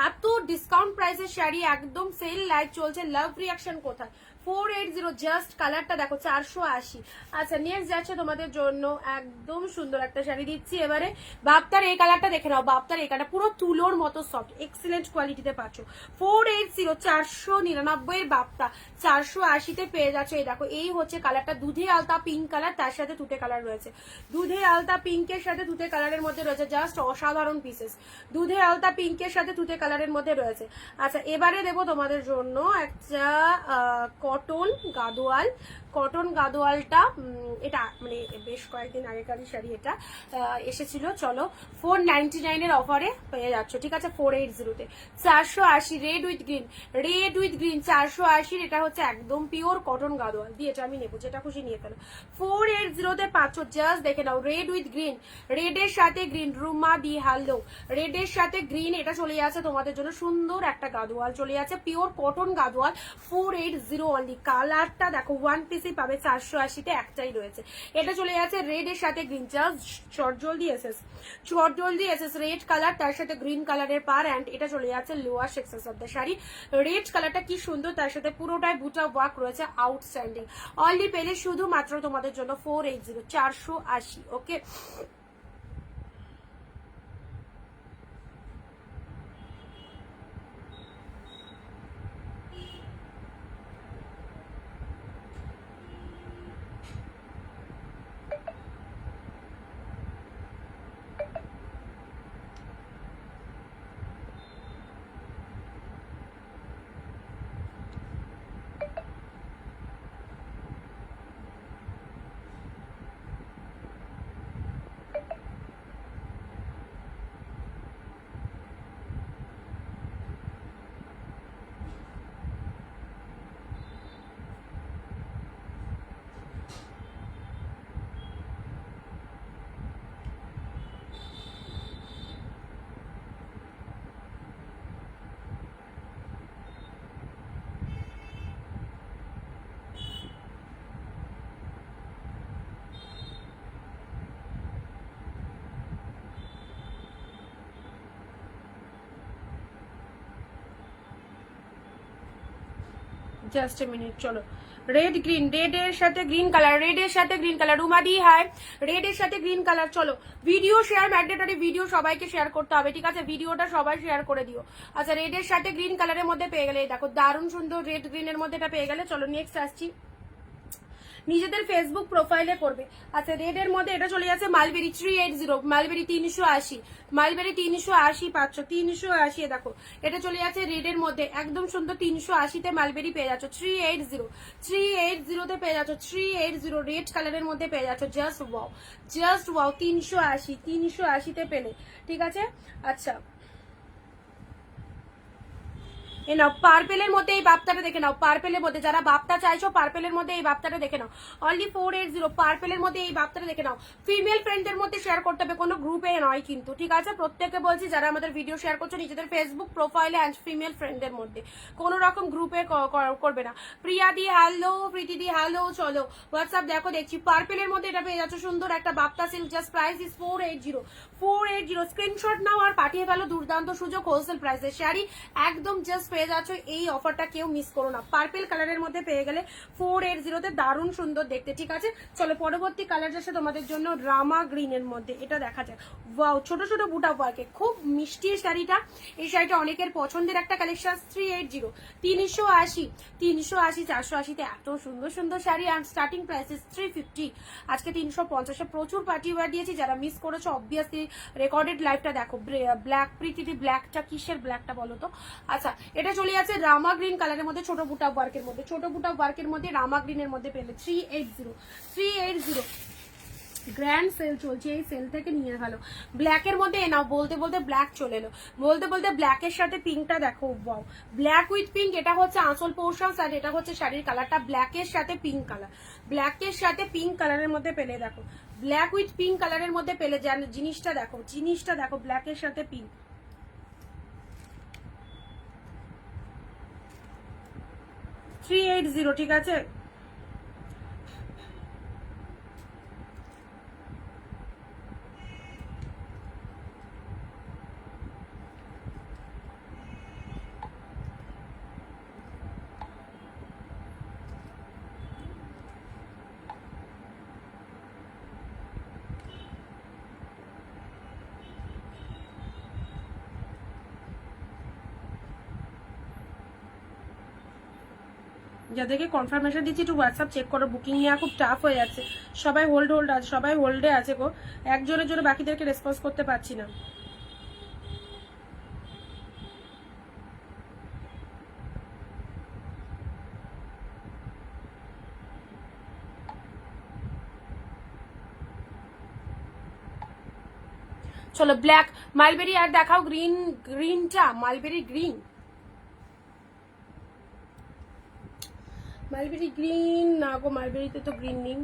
এত ডিসকাউন্ট প্রাইসের শাড়ি, একদম সেল লাইভ চলছে, লাভ রিয়াকশন কোথায়। 480, জাস্ট কালারটা দেখো 480। আচ্ছা নেক্সট যাচ্ছে তোমাদের জন্য একদম সুন্দর একটা শাড়ি দিচ্ছি এবারে। বাপ্তার এই কালারটা দেখে নাও, বাপ্তার এই কালারটা পুরো তুলোর মতো সফট, এক্সিলেন্ট কোয়ালিটিতে পাচ্ছ। 480, 499 বাপ্তা 480-তে পেয়ে যাচ্ছে। এই দেখো এই হচ্ছে কালারটা, দুধে আলতা পিঙ্ক কালার, তার সাথে তুতে কালার রয়েছে, দুধে আলতা পিঙ্কের সাথে তুতে কালারের মধ্যে রয়েছে, জাস্ট অসাধারণ পিসেস, দুধে আলতা পিঙ্কের সাথে তুতে কালারের মধ্যে রয়েছে। আচ্ছা এবারে দেবো তোমাদের জন্য একটা কটন গাদোয়াল, কটন গাদোয়ালটা এটা মানে বেশ কয়েকদিন আগেকারই শাড়ি, এটা এসেছিল। চলো 499-এর অফারে পেয়ে যাচ্ছ, ঠিক আছে। 480-তে 480, red with green, red with green 480। এটা হচ্ছে একদম পিওর কটন গাদোয়াল দিয়ে, এটা আমি নেবো, যেটা খুশি নিয়ে ফেলো। 480-তে পাচ্ছ, জাস্ট দেখে নাও, রেড উইথ গ্রিন, রেডের সাথে গ্রিন, রুমা দি হ্যালো, রেডের সাথে গ্রিন, এটা চলে যাচ্ছে তোমাদের জন্য সুন্দর একটা গাদোয়াল চলে যাচ্ছে, পিওর কটন গাদোয়াল। 480 অনলি, কালারটা দেখো ওয়ান পিসই পাবে, 480-তে একটাই রয়েছে। এটা চলে যাচ্ছে রেডের সাথে গ্রিন, জাস্ট চটজলদি এসেস, চটজলদি এসেস, রেড কালার তার সাথে গ্রিন কালারের পার। অ্যান্ড এটা চলে যাচ্ছে lower section of the sari. Red কালারটা কি সুন্দর, তার সাথে পুরোটাই বুটা ওয়ার্ক রয়েছে, আউটস্ট্যান্ডিং। অনলি পেলে শুধুমাত্র তোমাদের জন্য 480, 480। ওকে জাস্ট এ মিনিট, চলো রেড গ্রিন, রেড এর সাথে গ্রিন কালার, রেড এর সাথে গ্রিন কালার, রুমাদি হাই, রেড এর সাথে গ্রিন কালার। চলো ভিডিও শেয়ার ম্যান্ডেটরি, ভিডিও সবাইকে শেয়ার করতে হবে, ঠিক আছে? ভিডিওটা সবাই শেয়ার করে দিও। আচ্ছা রেড এর সাথে গ্রিন কালারের মধ্যে পেয়ে গেলে, দেখো দারুণ সুন্দর রেড গ্রিনের মধ্যে এটা পেয়ে গেলে। চলো নেক্সট আসছি, নিজেদের ফেসবুক প্রোফাইলে করবে। আচ্ছা রেড এর মধ্যে এটা চলে যাচ্ছে মালবেরি 380, মালবেরি 380, মালবেরি 380 পাচ্ছ, 380। দেখো এটা চলে যাচ্ছে রেড এর মধ্যে, একদম সুন্দর 380-তে মালবেরি পেয়ে যাচ্ছ, 380, 380-তে পেয়ে যাচ্ছ, 380 রেড কালারের মধ্যে পেয়ে যাচ্ছ। জাস্ট ওয়াও, জাস্ট ওয়াও, 380, 380-তে পেলে, ঠিক আছে? আচ্ছা এ নাও পার্পেলের মধ্যে এই বাপ্তাটা দেখে নাও, পার্পেলের মধ্যে যারা বাপ্তা চাইছো পার্পেলের মধ্যে এই বাপ্তাটা দেখে নাও, অনলি 480 পার্পেলের মধ্যে এই বাপ্তাটা দেখে নাও। ফিমেল ফ্রেন্ডদের মধ্যে শেয়ার করতে হবে, কোনো গ্রুপে নয় কিন্তু, ঠিক আছে? প্রত্যেককে বলছি যারা আমাদের ভিডিও শেয়ার করছো নিজেদের ফেসবুক প্রোফাইলে অ্যান্ড ফিমেল ফ্রেন্ডদের মধ্যে, কোনো রকম গ্রুপে করবে না। প্রিয়া দি হ্যালো, প্রীতি দি হ্যালো, চলো হোয়াটসঅ্যাপ দেখো, দেখছি পার্পেলের মধ্যে এটা পেয়ে যাচ্ছ সুন্দর একটা বাপ্তা silk, just price is 480, 480। Screenshot নাও আর পাঠিয়ে ফেলো, দুর্দান্ত সুযোগ, হোলসেল প্রাইসের শাড়ি একদম জাস্ট পেয়ে যাচ্ছ। এই অফারটা কেউ মিস করো না, পার্পেল কালারের মধ্যে পেয়ে গেলে 480-তে, দারুণ সুন্দর দেখতে, ঠিক আছে? চলো পরবর্তী কালার যাচ্ছে তোমাদের জন্য রামা গ্রিনের মধ্যে, এটা দেখা যায়। ওয়াও, ছোট ছোট বুটা পার্কে খুব মিষ্টি শাড়িটা, এই শাড়িটা অনেকের পছন্দের একটা কালেকশন। 380, 380, 380, 480-তে এত সুন্দর সুন্দর শাড়ি, অ্যান্ড স্টার্টিং প্রাইসেস 350, আজকে 350-এ প্রচুর পার্টি ওয়্যার দিয়েছি। যারা মিস করেছো অবভিয়াসলি রেকর্ডেড লাইভটা দেখো। ব্ল্যাক প্রিটি ব্ল্যাকটা কিসের ব্ল্যাকটা বলো তো? আচ্ছা এটা চলে যাচ্ছে রামা গ্রিন কালারের মধ্যে, ছোট বুটা ওয়ার্কের মধ্যে, ছোট বুটা ওয়ার্কের মধ্যে রামা গ্রিনের মধ্যে পেলে 380, 380। গ্র্যান্ড সেল চলছে, এই সেল থেকে নিয়ে গেল। ব্ল্যাকের মধ্যে নাও, বলতে বলতে ব্ল্যাক চলে এলো, বলতে বলতে ব্ল্যাকের সাথে পিঙ্কটা দেখো, ওয়াও, ব্ল্যাক উইথ পিঙ্ক। এটা হচ্ছে আঁচল পোর্শন আর এটা হচ্ছে শাড়ির কালারটা, ব্ল্যাকের সাথে পিঙ্ক কালার, ব্ল্যাকের সাথে পিঙ্ক কালারের মধ্যে পেলে। দেখো ব্ল্যাক উইথ পিঙ্ক কালারের মধ্যে পেলে, জিনিসটা দেখো, জিনিসটা দেখো, ব্ল্যাকের সাথে পিঙ্ক, 380, ঠিক আছে? যাদেরকে কনফার্মেশন দিচ্ছি একটু হোয়াটসঅ্যাপ চেক করো, বুকিং নেওয়া খুব টাফ হয়ে যাচ্ছে, সবাই হোল্ড আছে, সবাই হোল্ডে আছে গো, একজনের জন্য বাকিদেরকে রেসপন্স করতে পারছি না। চলো ব্ল্যাক মালবেরি আর দেখাও, গ্রিন, গ্রিনটা মালবেরি গ্রিন, মালবেরি গ্রিন না গো, মালবেরিতে তো গ্রিন নেই।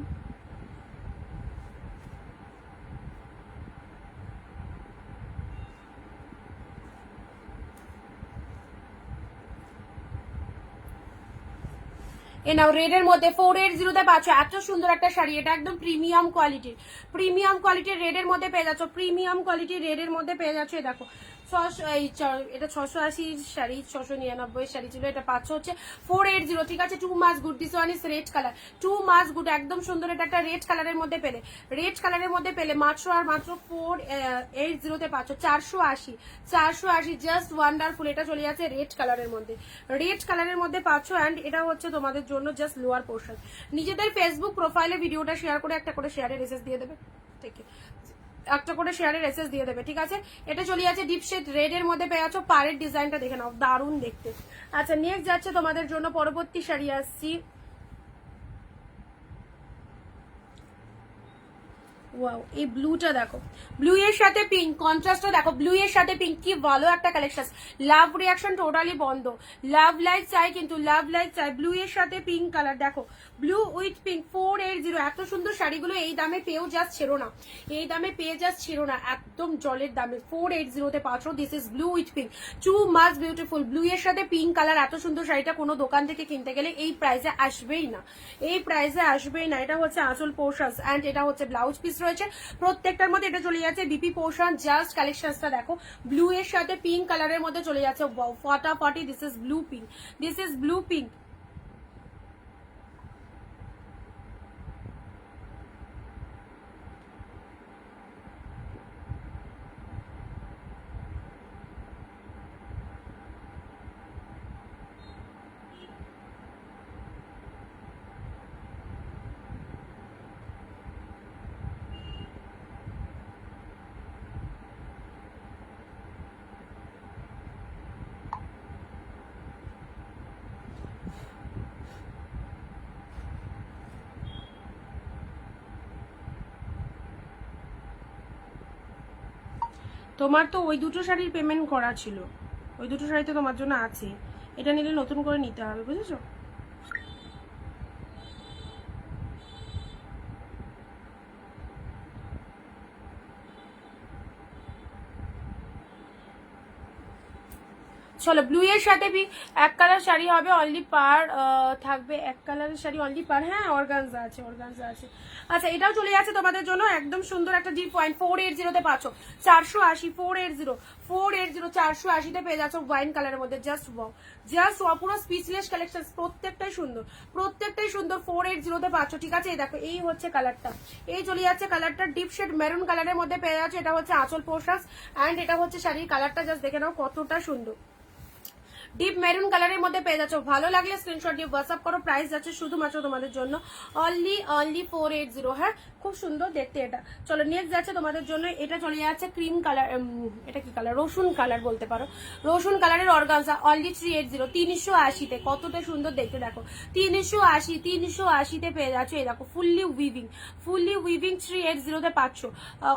এ নাও রেডের মধ্যে 480-তে পাচ্ছ এত সুন্দর একটা শাড়ি, এটা একদম প্রিমিয়াম কোয়ালিটির, প্রিমিয়াম কোয়ালিটির রেডের মধ্যে পেয়ে যাচ্ছ, প্রিমিয়াম কোয়ালিটির রেডের মধ্যে পেয়ে যাচ্ছ। দেখো এটা 680 শাড়ি, 699 শাড়ি ছিল, এটা পাচ্ছ হচ্ছে 480, ঠিক আছে? 2 মাস good, this one is red colour, 2 মাস গুড, একদম সুন্দর, এটা একটা রেড কালারের মধ্যে পেলে, রেড কালারের মধ্যে পেলে মাত্র আর মাত্র 480-তে পাচ্ছ, 480, 480, জাস্ট ওয়ান্ডারফুল। এটা চলে যাচ্ছে রেড কালারের মধ্যে, রেড কালারের মধ্যে পাচ্ছ, অ্যান্ড এটা হচ্ছে তোমাদের জন্য জাস্ট লোয়ার পোর্শন। নিজেদের ফেসবুক প্রোফাইলে ভিডিওটা শেয়ার করে একটা করে শেয়ারের এসএস দিয়ে দেবে, ঠিক আছে? একটা করে শেয়ারের এসএস দিয়ে দেবে, ঠিক আছে? এটা চলে যাচ্ছে ডিপ শেড রেড এর মধ্যে পেয়ে যাচ্ছ, পাড়ের ডিজাইনটা দেখে নাও, দারুণ দেখতে। আচ্ছা নেক্সট যাচ্ছে তোমাদের জন্য পরবর্তী শাড়ি আসছি, ওয়াও এই ব্লুটা দেখো, ব্লু এর সাথে পিঙ্ক কন্ট্রাস্টটা দেখো, ব্লু এর সাথে পিঙ্ক, কি ভালো একটা কালেকশন। লাভ রিয়াকশন টোটালি বন্ধ, লাভ লাইক চাই কিন্তু, লাভ লাইক চাই। ব্লু এর সাথে পিঙ্ক কালার দেখো, ব্লু উইথ পিঙ্ক, 480। এত সুন্দর শাড়িগুলো এই দামে পেয়েও জাস্ট ছিল না, এই দামে পেয়ে জাস্ট ছিল না, একদম জলের দামে 480-তে পাচ্ছ। This is blue with pink, two much beautiful. Blue এর সাথে পিঙ্ক কালার, এত সুন্দর শাড়িটা কোনো দোকান থেকে কিনতে গেলে এই প্রাইসে আসবেই না, এই প্রাইসে আসবেই না। এটা হচ্ছে আঁচল পোর্শন অ্যান্ড এটা হচ্ছে ব্লাউজ পিস রয়েছে প্রত্যেকটার মধ্যে, এটা চলে যাচ্ছে বিপি পোর্শন। জাস্ট কালেকশনটা দেখো, ব্লু এর সাথে পিঙ্ক কালারের মধ্যে চলে যাচ্ছে, ফাটাফাটি। This is blue pink, this is blue pink, তোমার তো ওই দুটো শাড়ির পেমেন্ট করা ছিল, ওই দুটো শাড়ি তো তোমার জন্য আছে, এটা নিলে নতুন করে নিতে হবে, বুঝেছো? চলো ব্লু এর সাথে এক কালার শাড়ি হবে অনলি পার, থাকবে এক কালারের শাড়ি অনলি পার। হ্যাঁ অর্গানজা আছে, অর্গানজা আছে। আচ্ছা এটাও চলে যাচ্ছে তোমাদের জন্য একদম সুন্দর একটা ডিপ পয়েন্ট 480 পাচ্ছ, 480 480 480 480 পেয়ে যাচ্ছ ওয়াইন কালারের মধ্যে। জাস্ট ওয়াও, জাস্ট ওয়াও, পুরো স্পিচলেস কালেকশন, প্রত্যেকটাই সুন্দর, প্রত্যেকটাই সুন্দর। 480 পাচ্ছ, ঠিক আছে? এই দেখো এই হচ্ছে কালারটা, এই চলে যাচ্ছে কালারটা ডিপ শেড মেরুন কালারের মধ্যে পেয়ে যাচ্ছে। এটা হচ্ছে আঁচল পোর্শন অ্যান্ড এটা হচ্ছে শাড়ির কালারটা, জাস্ট দেখে নাও কতটা সুন্দর, ডিপ মেরুন কালারের মধ্যে পেয়ে যাচ্ছ। ভালো লাগলে স্ক্রিনশট দিয়ে হোয়াটসঅ্যাপ করো। প্রাইস যাচ্ছে শুধুমাত্র তোমাদের জন্য অনলি 480। হ্যাঁ খুব সুন্দর দেখতে এটা। চলো নেক্সট যাচ্ছে তোমাদের জন্য, এটা চলে যাচ্ছে ক্রিম কালার, এটা কি কালার, রসুন কালার বলতে পারো, রসুন কালারের অর্গানজা অনলি 380, 380-তে কতটা সুন্দর দেখতে দেখো, 380-380-তে পেয়ে যাচ্ছ। এই দেখো ফুললি উইভিং, ফুললি উইভিং 380-তে পাচ্ছ।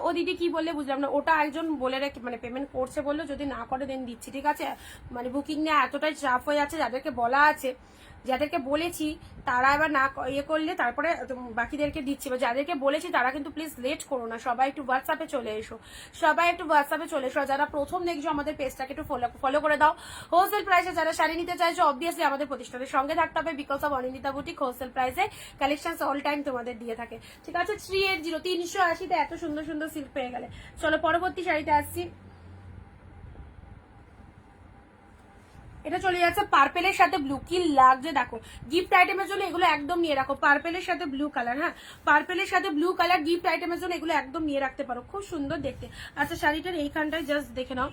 ও দিদি কি বললে বুঝলাম না, ওটা একজন বলে রেখে মানে পেমেন্ট করছে বললো, যদি না করে দেন দিচ্ছি, ঠিক আছে? মানে বুকিং নিয়ে এতটাই চাপ হয়ে যাচ্ছে, যাদেরকে বলা আছে, যাদেরকে বলেছি তারা এবার না ইয়ে করলে তারপরে বাকিদেরকে দিচ্ছি, বা যাদেরকে বলেছি তারা কিন্তু প্লিজ লেট করো না, সবাই একটু হোয়াটসঅ্যাপে চলে এসো, সবাই একটু হোয়াটসঅ্যাপে চলে এসো। যারা প্রথম দেখছো আমাদের পেজটাকে একটু ফলো করে দাও। হোলসেল প্রাইসে যারা শাড়ি নিতে চাইছো অবভিয়াসলি আমাদের প্রতিষ্ঠানের সঙ্গে থাকতে হবে, because of Anindita boutique wholesale প্রাইসে কালেকশন অল টাইম তোমাদের দিয়ে থাকে, ঠিক আছে? 380, 380-তে এত সুন্দর সুন্দর সিল্ক পেয়ে গেলে। চলো পরবর্তী শাড়িতে আসছি, এটা চলে যাচ্ছে পার্পেলের সাথে ব্লু, কি লাগছে দেখো, গিফট আইটেমের জন্য এগুলো একদম নিয়ে রাখো। পার্পেলের সাথে ব্লু কালার, হ্যাঁ পার্পেলের সাথে ব্লু কালার গিফট আইটেমের জন্য এগুলো একদম নিয়ে রাখতে পারো, খুব সুন্দর দেখতে। আচ্ছা শাড়িটার এইখানটায় জাস্ট দেখে নাও,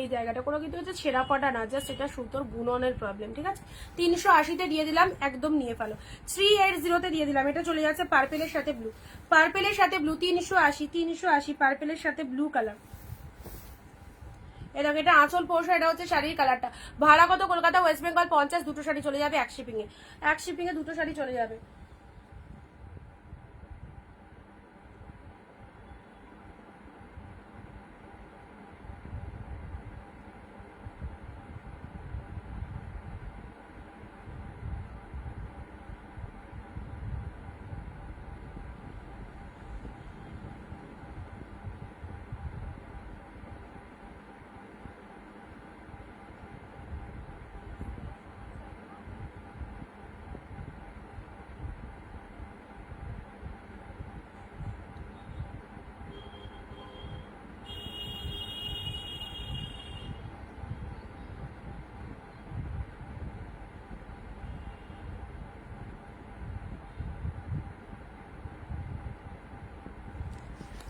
এই জায়গাটা কোনো কিন্তু হচ্ছে ছেঁড়া পাটা না, জাস্ট এটা সুতোর বুননের প্রবলেম, ঠিক আছে? 380-তে দিয়ে দিলাম, একদম নিয়ে ফেলো। 380-তে দিয়ে দিলাম। এটা চলে যাচ্ছে পার্পেলের সাথে ব্লু, পার্পেলের সাথে ব্লু 380 পার্পেলের সাথে ব্লু কালার। এটা এটা আঁচল পোর্শন, এটা হচ্ছে শাড়ির কালারটা। ভাড়া কত? কলকাতা ওয়েস্ট বেঙ্গল 50, দুটো শাড়ি চলে যাবে এক শিপিং এ, এক শিপিং এ দুটো শাড়ি চলে যাবে।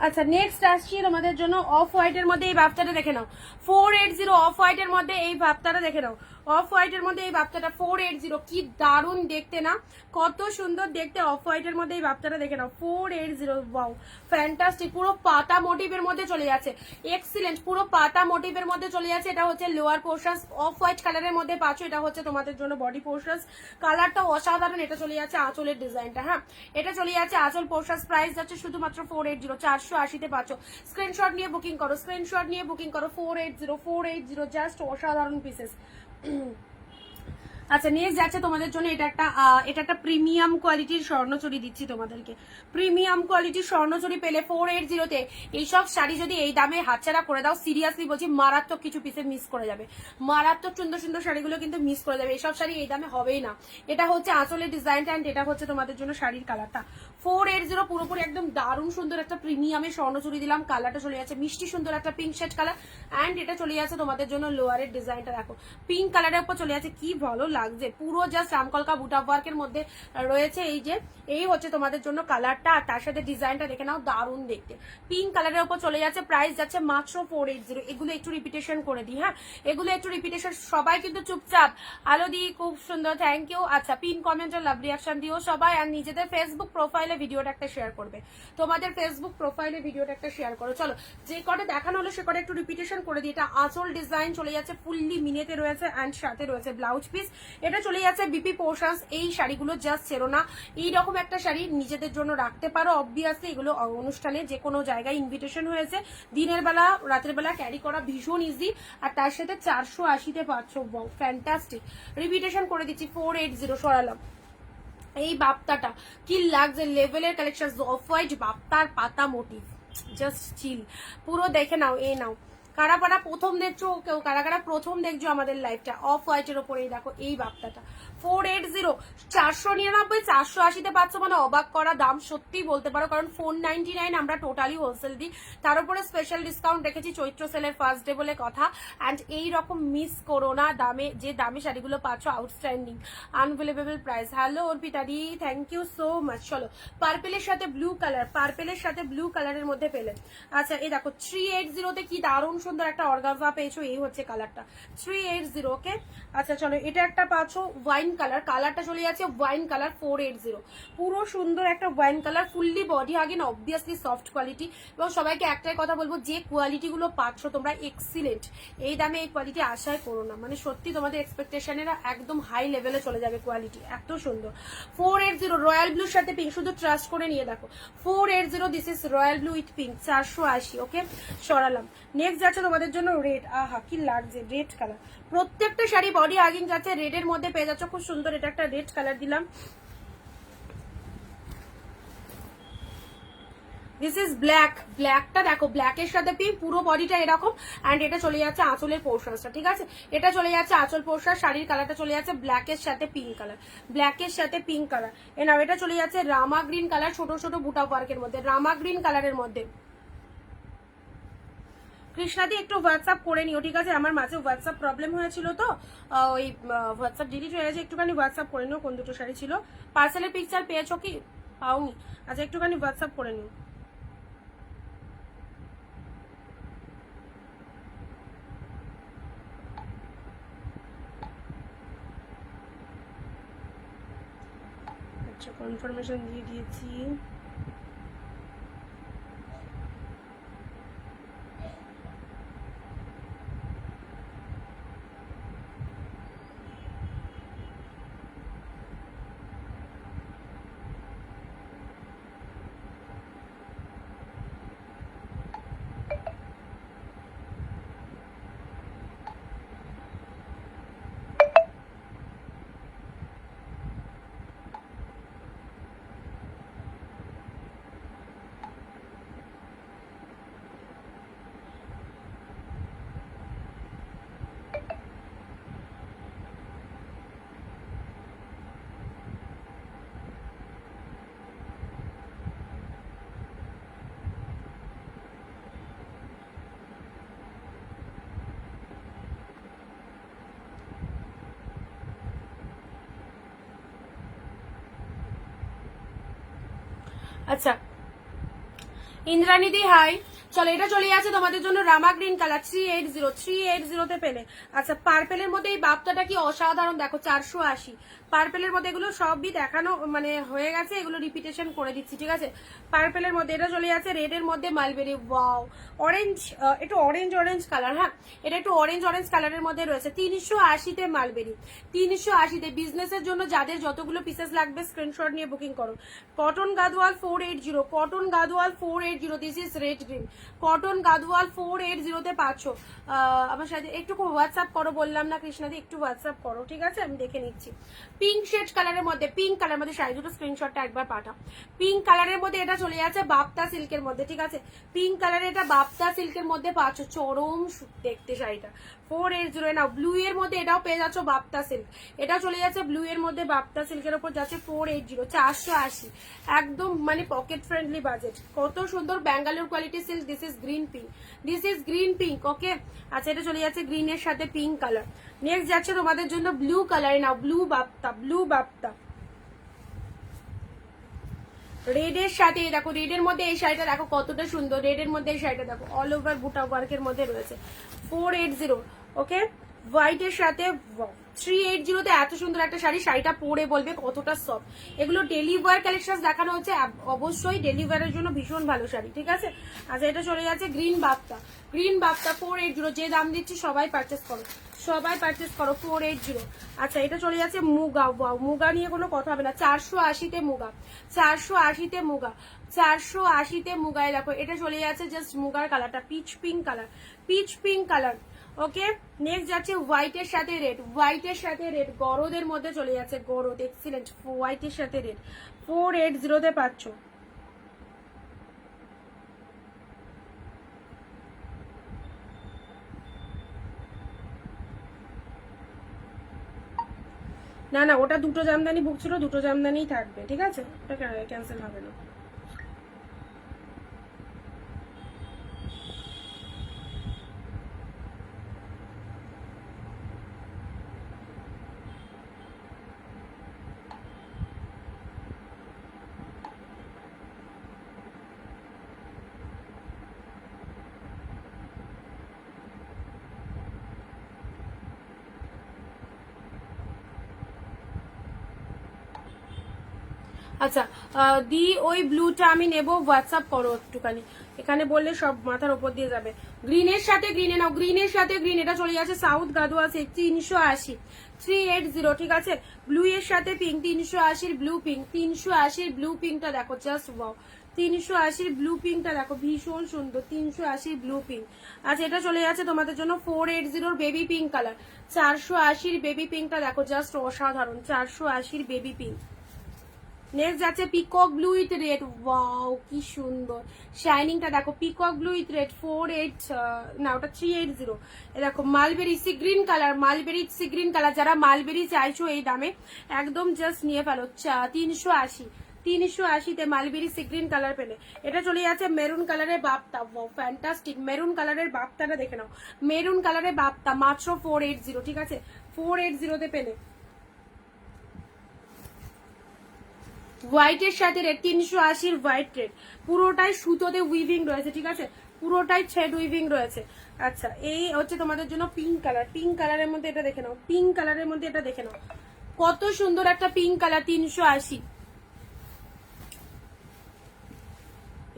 আচ্ছা নেক্সট আসছি তোমাদের জন্য অফ হোয়াইটের মধ্যে এই বাপ্তাটা দেখে নাও, 480 অফ হোয়াইটের মধ্যে এই বাপ্তাটা দেখে নাও, অফ হোয়াইটের মধ্যে এই বাপ্তাটা 480, কি দারুণ দেখতে না, কত সুন্দর দেখতে। অফ হোয়াইটের মধ্যে এই বাপ্তাটা দেখে নাও 480, ওয়াও ফ্যান্টাস্টিক, পুরো পাতা মোটিভের মধ্যে চলে যাচ্ছে, এক্সিলেন্ট, পুরো পাতা মোটিভের মধ্যে চলে যাচ্ছে। এটা হচ্ছে লোয়ার পোর্শন অফ হোয়াইট কালারের মধ্যে পাচ্ছ, এটা হচ্ছে তোমাদের জন্য বডি পোর্শন, কালারটা অসাধারণ। এটা চলে যাচ্ছে আঁচলের ডিজাইনটা, হ্যাঁ এটা চলে যাচ্ছে আঁচল পোর্শন, প্রাইস যাচ্ছে শুধুমাত্র 480, 480-তে পাচ্ছ। স্ক্রিনশট নিয়ে বুকিং করো, স্ক্রিনশট নিয়ে বুকিং করো। 480 জাস্ট অসাধারণ পিসেস। আচ্ছা নেক্সট যাচ্ছে তোমাদের জন্য, এটা একটা প্রিমিয়াম কোয়ালিটির স্বর্ণচুরি দিচ্ছি তোমাদেরকে, প্রিমিয়াম কোয়ালিটির স্বর্ণচুরি পেলে 480-তে। এইসব শাড়ি যদি এই দামে হাতছাড়া করে দাও, সিরিয়াসলি বলছি মারাত্মক কিছু পিসে মিস করে যাবে, মারাত্মক সুন্দর সুন্দর শাড়িগুলো কিন্তু মিস করে যাবে, এইসব শাড়ি এই দামে হবেই না। এটা হচ্ছে আঁচলের ডিজাইনটা অ্যান্ড এটা হচ্ছে তোমাদের জন্য শাড়ির কালারটা। 480 পুরোপুরি একদম দারুণ সুন্দর একটা প্রিমিয়ামের স্বর্ণচুরি দিলাম, কালারটা চলে যাচ্ছে মিষ্টি সুন্দর একটা পিঙ্ক শেড কালার অ্যান্ড এটা চলে যাচ্ছে তোমাদের জন্য লোয়ারের ডিজাইনটা দেখো পিঙ্ক কালারের উপর চলে যাচ্ছে, কি ভালো লাগছে, পুরো জাস্ট রামকলকা বুটা ওয়ার্কের মধ্যে রয়েছে। এই হচ্ছে তোমাদের জন্য কালারটা, আর তার সাথে ডিজাইনটা দেখে নাও দারুণ দেখতে, পিঙ্ক কালারের উপর চলে যাচ্ছে। প্রাইস যাচ্ছে মাত্র 480। এগুলো একটু রিপিটেশন করে দিই, হ্যাঁ এগুলো একটু রিপিটেশন, সবাই কিন্তু চুপচাপ। আলো দি খুব সুন্দর, থ্যাংক ইউ। আচ্ছা পিন কমেন্ট আর লাভ রিয়াকশন দিও সবাই, আর নিজেদের ফেসবুক প্রোফাইলে ভিডিওটা একটা শেয়ার করবে, তোমাদের ফেসবুক প্রোফাইলে ভিডিওটা একটা শেয়ার করো। চলো যে কটা দেখানো হলো সে কটা একটু রিপিটেশন করে দিই। এটা আঁচল ডিজাইন চলে যাচ্ছে ফুললি মিনেতে রয়েছে অ্যান্ড সাথে রয়েছে ব্লাউজ পিস, এটা চলে যাচ্ছে বিপি পোর্শনস। এই শাড়িগুলো জাস্ট ছেড়ো না, এইরকম একটা শাড়ি নিজেদের জন্য রাখতে পারো। অবভিয়াসলি এগুলো অনুষ্ঠানে যে কোনো জায়গায় ইনভিটেশন হয়েছে, দিনের বেলা রাতের বেলা ক্যারি করা ভীষণ ইজি। আর তার সাথে 480-তে পাচ্ছ, ফ্যান্টাস্টিক। রিপিটেশন করে দিচ্ছি 480 সরালাম। এই বাপ্তাটা কি লাগছে, লেভেলের কালেকশন, অফ হোয়াইট বাপ্তার পাতা মোটিভ, জাস্ট চিল। পুরো দেখে নাও, এ নাও। কারা কারা প্রথম দেখছো, কেউ কারা কারা প্রথম দেখছো আমাদের লাইভটা, অফ হোয়াইটের ওপরেই দেখো এই বাপ্তাটা 480, 499, 480-তে পাচ্ছ, মানে অবাক করা দাম সত্যি বলতে পারো। কারণ 499 আমরা টোটালি হোলসেল দিই, তার উপরে স্পেশাল ডিসকাউন্ট রেখেছি চৈত্র সেলের ফার্স্ট ডে বলে কথা। অ্যান্ড এইরকম মিস করো না, দামে যে দামি শাড়িগুলো পাচ্ছ outstanding, unbelievable price. Hello Arpita di, thank you so much. চলো পার্পেলের সাথে ব্লু কালার, পার্পেলের সাথে ব্লু কালারের মধ্যে পেলে। আচ্ছা এই দেখো 380-তে কি দারুণ সুন্দর একটা অর্গানজা পেয়েছো, এই হচ্ছে কালারটা 380। ওকে আচ্ছা চলো, এটা একটা পাচ্ছ ওয়াইন কালার, কালারটা চলে যাচ্ছে ওয়াইন কালার 480, পুরো সুন্দর একটা wine colour, fully body hugging, obviously soft quality. এবং সবাইকে একটাই কথা বলবো, যে কোয়ালিটিগুলো পাচ্ছ তোমরা এক্সিলেন্ট, এই দামে এই কোয়ালিটি আশাই করো না, মানে সত্যি তোমাদের এক্সপেকটেশনেরা একদম হাই লেভেলে চলে যাবে, কোয়ালিটি এত সুন্দর। 480 রয়্যাল ব্লুর সাথে পিঙ্ক, শুধু ট্রাস্ট করে নিয়ে দেখো 480, this is royal blue with pink 480। Okay সরালাম। নেক্সট যাচ্ছে তোমাদের জন্য রেড, আহা কি লাগছে রেড কালার, প্রত্যেকটা শাড়ি বডি আগিং যাচ্ছে রেডের মধ্যে পেয়ে যাচ্ছ, খুব সুন্দর। এটা একটা রেড কালার দিলাম, দিস ইজ ব্ল্যাক, ব্ল্যাকটা দেখো ব্ল্যাকের সাথে পিঙ্ক, পুরো বডিটা এরকম। অ্যান্ড এটা চলে যাচ্ছে আঁচলের পোর্শনসটা, ঠিক আছে, এটা চলে যাচ্ছে আঁচল পোর্শন, শাড়ির কালারটা চলে যাচ্ছে ব্ল্যাকের সাথে পিঙ্ক কালার, ব্ল্যাকের সাথে পিঙ্ক কালার। এ নাও এটা চলে যাচ্ছে রামা গ্রিন কালার, ছোট ছোট বুটা ওয়ার্কের মধ্যে, রামা গ্রিন কালারের মধ্যে। কৃষ্ণাদি একটু হোয়াটসঅ্যাপ করে নিও, ঠিক আছে, আমার মাঝে হোয়াটসঅ্যাপ প্রবলেম হয়েছিল, তো ওই হোয়াটসঅ্যাপ ডিলিট হয়ে গেছে, একটুখানি হোয়াটসঅ্যাপ করে নিও কোন দুটো শাড়ি ছিল। পার্সেলের পিকচার পেয়েছো কি, পাওনি? আচ্ছা একটুখানি হোয়াটসঅ্যাপ করে নিও। আচ্ছা কনফার্মেশন দিয়ে দিয়েছি। আচ্ছা ইন্দ্রাণীদি হাই, চলো এটা চলে যাচ্ছে তোমাদের জন্য রামা গ্রিন কালার 380-তে পেলে। আচ্ছা পার্পেলের মধ্যে এই বাপ্তাটা কি অসাধারণ, দেখো 480, পার্পেলের মধ্যে এগুলো সবই দেখানো মানে হয়ে গেছে, এগুলো রিপিটেশন করে দিচ্ছি, ঠিক আছে। পার্পেলের মধ্যে এটা চলে যাচ্ছে রেডের মধ্যে মালবেরি, ওয়াও অরেঞ্জ, একটু অরেঞ্জ অরেঞ্জ কালার, হ্যাঁ এটা একটু অরেঞ্জ অরেঞ্জ কালারের মধ্যে রয়েছে 380-তে মালবেরি, 380-তে। বিজনেসের জন্য যাদের যতগুলো পিসেস লাগবে স্ক্রিনশট নিয়ে বুকিং করো। Cotton Gadwal 480, cotton Gadwal 480, this is red green, cotton Gadwal 480-তে পাচ্ছ। আমার সাথে একটু হোয়াটসঅ্যাপ করো, বললাম না কৃষ্ণাদি একটু হোয়াটসঅ্যাপ করো, ঠিক আছে, আমি দেখে নিচ্ছি। পিঙ্ক শেড কালারের মধ্যে, পিঙ্ক কালারের মধ্যে শাড়ি দুটো স্ক্রিনশটটা একবার পাঠাও। পিঙ্ক কালারের মধ্যে এটা চলে যাচ্ছে বাপ্তা সিল্কের মধ্যে, ঠিক আছে, পিঙ্ক কালারের এটা বাপ্তা সিল্কের মধ্যে পাচ্ছ, চরম দেখতে শাড়িটা 480। নাও ব্লু এর মধ্যে এটাও পেয়ে যাচ্ছ বাপ্তা সিল্ক, এটা চলে যাচ্ছে ব্লু এর মধ্যে বাপ্তা সিল্কের উপর যাচ্ছে 480, 480, একদম মানে পকেট ফ্রেন্ডলি বাজেট, কত সুন্দর Bangalore quality silk. This is green pink, this is green pink. Okay আচ্ছা এটা চলে যাচ্ছে গ্রিনের সাথে পিঙ্ক কালার। নেক্সট যাচ্ছে তোমাদের জন্য ব্লু কালারে, নাও ব্লু বাপ্তা, ব্লু বাপ্তা রেডের সাথে, দেখো রেডের মধ্যে এই শাড়িটা দেখো কতটা সুন্দর, রেডের মধ্যে এই শাড়িটা দেখো অল ওভার বুটা ওয়ার্কের মধ্যে রয়েছে 480। ওকে হোয়াইটের সাথে 380-তে এত সুন্দর একটা শাড়ি, শাড়িটা পরে বলবে কতটা সফট। এগুলো ডেলি ওয়্যার কালেকশন দেখানো হচ্ছে, অবশ্যই ডেলি ওয়্যারের জন্য ভীষণ ভালো শাড়ি, ঠিক আছে। আচ্ছা এটা চলে যাচ্ছে গ্রিন বাপ্তা, গ্রিন বাপ্তা 480, যে দাম দিচ্ছি সবাই পারচেস করো, সবাই পারচেস করো 480। আচ্ছা এটা চলে যাচ্ছে মুগা, ওয়াও মুগা নিয়ে কোনো কথা হবে না, 480-তে মুগা, 480-তে মুগা, 480-তে মুগায় দেখো। এটা চলে যাচ্ছে জাস্ট মুগার কালারটা, pitch pink colour, pitch pink colour. Okay next যাচ্ছে হোয়াইটের সাথে রেড, হোয়াইটের সাথে রেড, গরদের মধ্যে চলে যাচ্ছে গরদ, এক্সিলেন্ট, হোয়াইটের সাথে রেড 480-তে পাচ্ছ। না না ওটা দুটো জামদানি বুক ছিল, দুটো জামদানিই থাকবে, ঠিক আছে, ওটা ক্যান্সেল হবে না। আচ্ছা দি ওই ব্লুটা আমি নেব, হোয়াটসঅ্যাপ করো একটুখানি, এখানে বললে সব মাথার উপর দিয়ে যাবে। গ্রিনের সাথে গ্রিনে নাও, গ্রিনের সাথে গ্রিন, এটা চলে যাচ্ছে সাউথ গাদোয়া আছে 380, 380, ঠিক আছে। ব্লু এর সাথে পিঙ্ক 380, ব্লু পিঙ্ক 380, ব্লু পিঙ্কটা দেখো জাস্ট ওয়াও, 380 ব্লু পিঙ্কটা দেখো ভীষণ সুন্দর, 380 ব্লু পিঙ্ক। আচ্ছা এটা চলে যাচ্ছে তোমাদের জন্য 480 বেবি পিঙ্ক কালার, 480 বেবি পিঙ্কটা দেখো জাস্ট অসাধারণ, 480 বেবি পিঙ্ক। নেক্সট যাচ্ছে peacock blue with red, wow কি সুন্দর শাইনিংটা দেখো, পিকক ব্লু উইথ রেড 48 না ওটা 380। দেখো mulberry sea green colour, mulberry sea green colour, যারা মালবেরি চাইছো এই দামে একদম জাস্ট নিয়ে ফেলো, 380, 380-তে মালবেরি সি গ্রিন কালার পেলে। এটা চলে যাচ্ছে মেরুন কালারের বাপ্তা, ওয়াও ফ্যান্টাস্টিক, মেরুন কালারের বাপ্তাটা দেখে নাও, মেরুন কালারের বাপ্তা মাত্র 480, ঠিক আছে, 480-তে পেলে। হোয়াইটের সাথে রেড 380 হোয়াইট রেড, পুরোটাই সুতোতে উইভিং রয়েছে, ঠিক আছে, পুরোটাই থ্রেড উইভিং রয়েছে। আচ্ছা এই হচ্ছে তোমাদের জন্য পিঙ্ক কালার, পিঙ্ক কালারের মধ্যে এটা দেখে নাও, পিঙ্ক কালারের মধ্যে এটা দেখে নাও, কত সুন্দর একটা পিঙ্ক কালার, 380।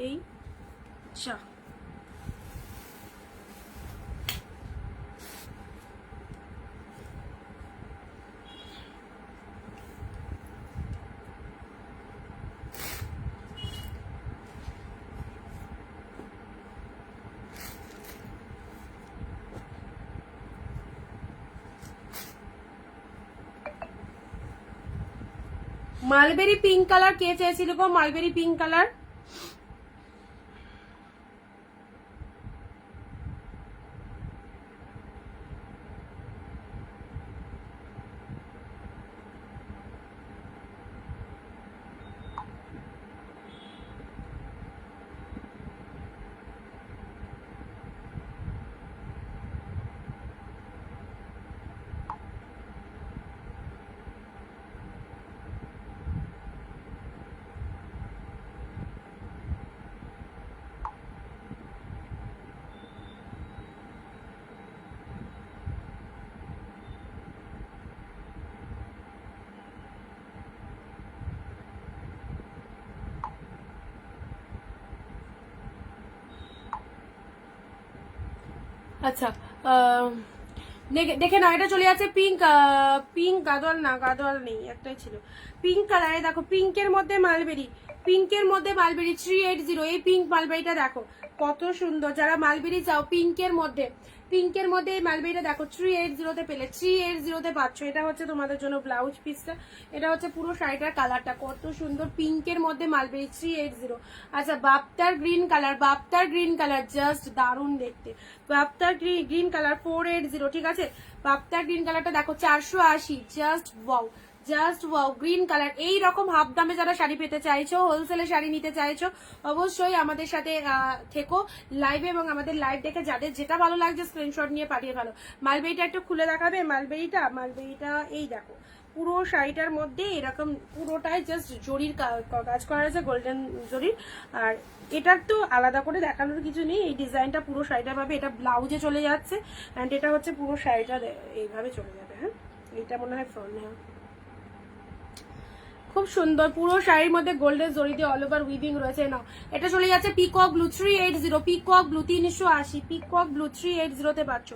এই আচ্ছা মালবেরি পিঙ্ক কালার কে চেয়েছিল গো, মালবেরি পিঙ্ক কালার? আচ্ছা দেখে না, এটা চলে যাচ্ছে পিঙ্ক, পিঙ্ক গাদোয়াল না, গাদোয়াল নেই, একটাই ছিল পিঙ্ক কালারে। দেখো পিঙ্কের মধ্যে মালবেরি, পিঙ্কের মধ্যে মালবেরি 380, এই পিঙ্ক মালবেরিটা দেখো কত সুন্দর, যারা মালবেরি চাও পিঙ্কের মধ্যে, পিঙ্কের মধ্যে এই মালবেরিটা দেখো 380-তে পেলে, 380-তে পাচ্ছ। এটা হচ্ছে তোমাদের জন্য ব্লাউজ পিসটা, এটা হচ্ছে পুরো শাড়িটার কালারটা কত সুন্দর, পিঙ্কের মধ্যে মালবেরি 380। আচ্ছা বাপ্তার গ্রিন কালার, বাপ্তার গ্রিন কালার জাস্ট দারুণ দেখতে, বাপ্তার গ্রিন কালার 480, ঠিক আছে। বাপ্তার গ্রিন কালারটা দেখো 480, just wow, just wow green colour. এই রকম হাফ দামে যারা শাড়ি পেতে চাইছো, হোলসেলে শাড়ি নিতে চাইছো, অবশ্যই আমাদের সাথে থেকো লাইভে, এবং আমাদের লাইভ দেখে যাদের যেটা ভালো লাগছে স্ক্রিনশট নিয়ে পাঠিয়ে ভালো। মালবেরিটা একটু খুলে দেখাবে, মালবেরিটা, মালবেরিটা এই দেখো, পুরো শাড়িটার মধ্যে এরকম পুরোটাই জাস্ট জরির কাজ করা আছে, গোল্ডেন জরির। আর এটার তো আলাদা করে দেখানোর কিছু নেই, এই ডিজাইনটা পুরো শাড়িটা পাবে। এটা ব্লাউজে চলে যাচ্ছে অ্যান্ড এটা হচ্ছে পুরো শাড়িটা এইভাবে চলে যাবে। হ্যাঁ, এইটা মনে হয় ফ্রন্ট। হ্যাঁ, খুব সুন্দর পুরো শাড়ির মধ্যে গোল্ডেন জরি দিয়ে অল ওভার উইভিং রয়েছে। নাও এটা চলে যাচ্ছে peacock blue 380, peacock blue 380, peacock blue 380 তে পাচ্ছ।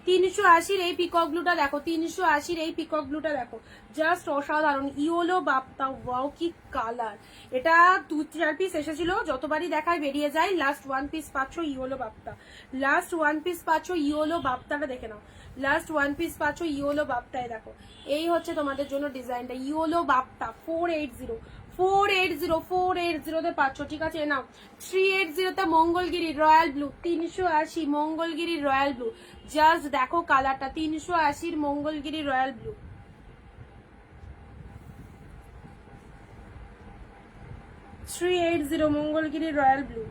380 এই পিকক ব্লুটা দেখো, 380 এই পিকক ব্লুটা দেখো, জাস্ট অসাধারণ। ইয়োলো বাপটা, ওয়াও কি কালার! এটা 2-4 পিস এসেছিল, যতবারই দেখায় বেরিয়ে যায়। লাস্ট 1 পিস পাচ্ছ ইয়োলো বাপটা, লাস্ট 1 পিস পাচ্ছ ইয়োলো বাপটাটা দেখে নাও, লাস্ট 1 পিস পাচ্ছ ইয়োলো বাপটায় দেখো। এই হচ্ছে তোমাদের জন্য ডিজাইনটা, ইয়োলো বাপটা 480 তে পাচ্ছ। ঠিক আছে, নাও 380 তে Mangalagiri royal blue 380, Mangalagiri royal blue, just দেখো কালারটা, 380 Mangalagiri royal blue. Mangalagiri royal blue.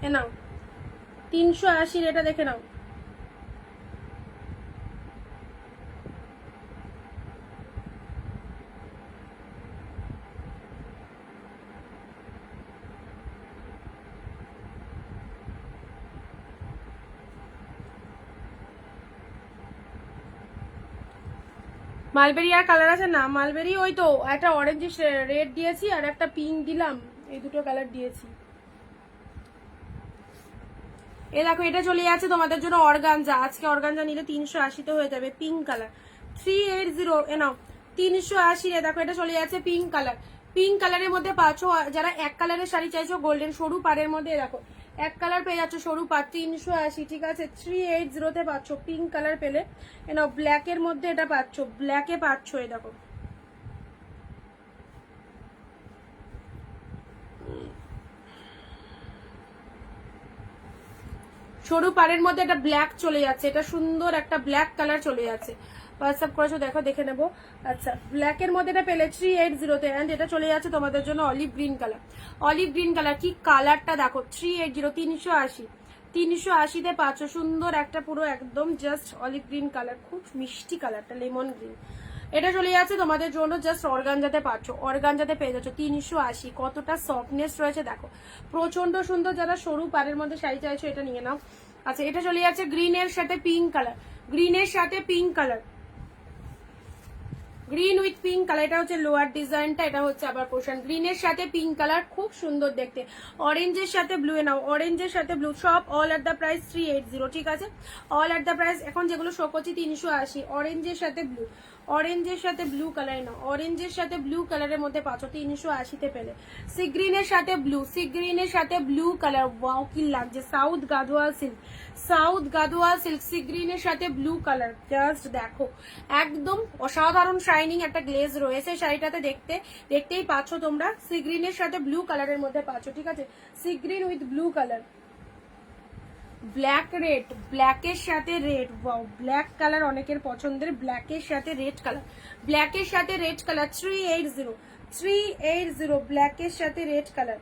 এ নাও 380, এটা দেখে নাও। মালবেরি আর কালার আছে না? মালবেরি ওই তো একটা অরেঞ্জ রেড দিয়েছি আর একটা পিঙ্ক দিলাম, এই দুটো কালার দিয়েছি। এ দেখো এটা চলে যাচ্ছে তোমাদের জন্য অর্গানজা, আজকে অর্গানজা নিলে 380 তে হয়ে যাবে। পিঙ্ক কালার 380, এ নাও 380। দেখো এটা চলে যাচ্ছে পিঙ্ক কালার, পিঙ্ক কালারের মধ্যে পাচ্ছ। যারা এক কালারের শাড়ি চাইছো গোল্ডেন সরু পাড়ের মধ্যে, দেখো এক কালার পেয়ে যাচ্ছ সরু পাড় 380। ঠিক আছে, 380 তে পাচ্ছ পিঙ্ক কালার পেলে। এ নাও ব্ল্যাকের মধ্যে এটা পাচ্ছ, ব্ল্যাকে পাচ্ছ। এ দেখো সরু পাড়ের মধ্যে একটা ব্ল্যাক চলে যাচ্ছে, এটা সুন্দর একটা ব্ল্যাক কালার চলে যাচ্ছে। হোয়াটসঅ্যাপ করেছো দেখো, দেখে নেবো। আচ্ছা, ব্ল্যাকের মধ্যে এটা পেলে 380 তে, অ্যান্ড এটা চলে যাচ্ছে তোমাদের জন্য olive green colour. Olive green colour, কি কালারটা দেখো, 380, 380 তে পাচ্ছ। সুন্দর একটা পুরো একদম জাস্ট অলিভ গ্রিন কালার, খুব মিষ্টি কালারটা, লেমন গ্রিন। এটা চলে যাচ্ছে তোমাদের জন্য জাস্ট অর্গানজাতে পাচ্ছ, অর্গানজাতে পেয়ে যাচ্ছ 380। কতটা সফটনেস রয়েছে দেখো, প্রচন্ড সুন্দর। যারা সরু পাড়ের মধ্যে শাড়ি চাইছো এটা নিয়ে নাও। আচ্ছা, এটা চলে যাচ্ছে গ্রিনের সাথে পিঙ্ক কালার, গ্রিনের সাথে pink colour, green with pink colour. এটা হচ্ছে লোয়ার ডিজাইনটা, এটা হচ্ছে আবার পোর্শন। গ্রিনের সাথে পিঙ্ক কালার, খুব সুন্দর দেখতে। অরেঞ্জের সাথে ব্লু এ নাও, অরেঞ্জের সাথে ব্লু, সব অল এট দ্য প্রাইস 380। ঠিক আছে, অল এট দ্য প্রাইস। এখন যেগুলো শো করছি 380, অরেঞ্জের সাথে ব্লু, অরেঞ্জের সাথে ব্লু কালার নাও, অরেঞ্জের সাথে ব্লু কালারের মধ্যে পাচ্ছ 380 তে পেলে। সি গ্রিনের সাথে ব্লু, সি গ্রিনের সাথে ব্লু কালার, ওয়াও কি লাগছে। South Gadwal silk, south Gadwal silk, sea গ্রিনের সাথে ব্লু কালার, জাস্ট দেখো একদম অসাধারণ শাইনিং একটা গ্লেজ রয়েছে শাড়িটাতে। দেখতেই পাচ্ছ তোমরা, সি গ্রিনের সাথে ব্লু কালারের মধ্যে পাচ্ছ। ঠিক আছে, sea green with blue colour, black red, ব্ল্যাকের সাথে রেড, ওয়াও ব্ল্যাক কালার অনেকের পছন্দের, ব্ল্যাকের সাথে রেড কালার, ব্ল্যাকের সাথে রেড কালার 380, ব্ল্যাকের সাথে রেড কালার।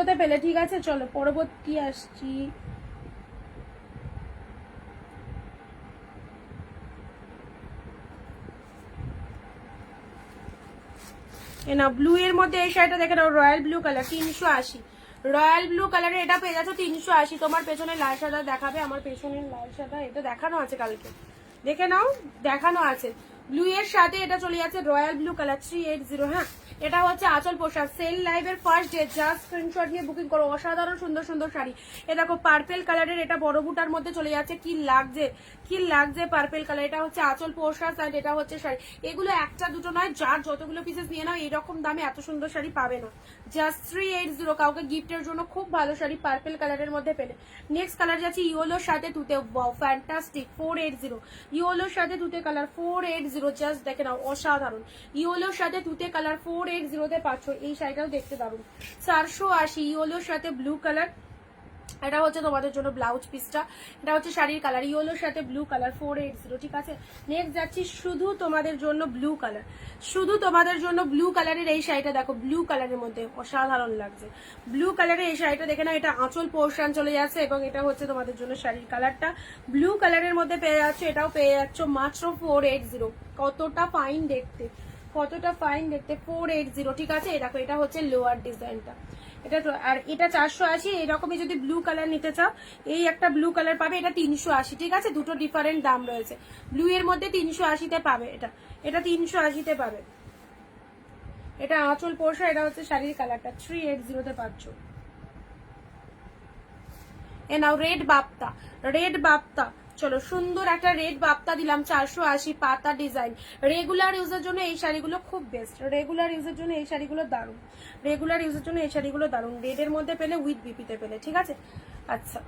তে পেলে। ঠিক আছে, চলো পরবর্তী আসছি। না ব্লু এর মধ্যে এই শাড়িটা দেখে নাও, royal blue colour 380, royal blue কালারে এটা পেয়ে যাচ্ছ 380। তোমার পেছনে লাল সাদা দেখাবে, আমার পেছনে লাল সাদা এটা দেখানো আছে কালকে, দেখে নাও দেখানো আছে। ব্লু এর সাথে এটা চলে যাচ্ছে রয়্যাল ব্লু কালার 380। হ্যাঁ, এটা হচ্ছে আঁচল পোশাক, সেল লাইভের ফার্স্ট ডে, জাস্ট স্ক্রিনশট নিয়ে বুকিং করো। অসাধারণ সুন্দর সুন্দর শাড়ি। এ দেখো পার্পেল কালারের, এটা বড় বুটার মধ্যে চলে যাচ্ছে, কি লাগছে কি লাগছে পার্পেল কালার। এটা হচ্ছে আঁচল পোশাক আর এটা হচ্ছে শাড়ি। এগুলো একটা দুটো নয়, যার যতগুলো পিসেস নিয়ে নাও এরকম দামে এত সুন্দর শাড়ি পাবে না। জাস্ট 380, কাউকে গিফটের জন্য খুব ভালো শাড়ি পার্পেল কালারের মধ্যে পেলে। নেক্সট কালার যাচ্ছে ইয়েলোর সাথে তুতে, ওয়াও ফ্যান্টাস্টিক 480। ইয়েলোর সাথে তুতে কালার 480, জাস্ট দেখে নাও অসাধারণ। ইয়েলোর সাথে তুতে কালার 480 তে পাচ্ছ। এই শাড়িটাও দেখতে দারুন। 480 ইয়েলোর সাথে ব্লু কালার, এটা হচ্ছে তোমাদের জন্য ব্লাউজ পিসটা, এটা হচ্ছে শাড়ির কালার, ইয়েলোর সাথে ব্লু কালার 480। ঠিক আছে, নেক্সট যাচ্ছি শুধু তোমাদের জন্য ব্লু কালার, শুধু তোমাদের জন্য ব্লু কালারের এই শাড়িটা দেখো, ব্লু কালারের মধ্যে অসাধারণ লাগছে। ব্লু কালারের এই শাড়িটা দেখে না, এটা আঁচল পোর্শন চলে যাচ্ছে এবং এটা হচ্ছে তোমাদের জন্য শাড়ির কালারটা ব্লু কালারের মধ্যে পেয়ে যাচ্ছে। এটাও পেয়ে যাচ্ছ মাত্র 480। কতটা ফাইন দেখতে, কতটা ফাইন দেখতে, 480। ঠিক আছে, দেখো এটা হচ্ছে লোয়ার ডিজাইনটা, এটা তো। আর এটা 480। এরকমই যদি ব্লু কালার নিতে চাও, এই একটা ব্লু কালার পাবে, এটা 380। ঠিক আছে, দুটো ডিফারেন্ট দাম রয়েছে। ব্লু এর মধ্যে 380-তে পাবে, এটা 380-তে পাবে। এটা আঁচল পোর্শন, এটা হচ্ছে শাড়ির কালারটা, 380-তে পাচ্ছ। এ নাও রেড বাপ্তা, রেড বাপ্তা, চলো সুন্দর একটা রেড বাপ্তা দিলাম 480, পাতা ডিজাইন। রেগুলার ইউজের জন্য এই শাড়িগুলো খুব বেস্ট, রেগুলার ইউজের জন্য এই শাড়িগুলো দারুণ, রেগুলার ইউজের জন্য এই শাড়িগুলো দারুণ। রেডের মধ্যে পেলে উইথ বিপিতে পেলে। ঠিক আছে, আচ্ছা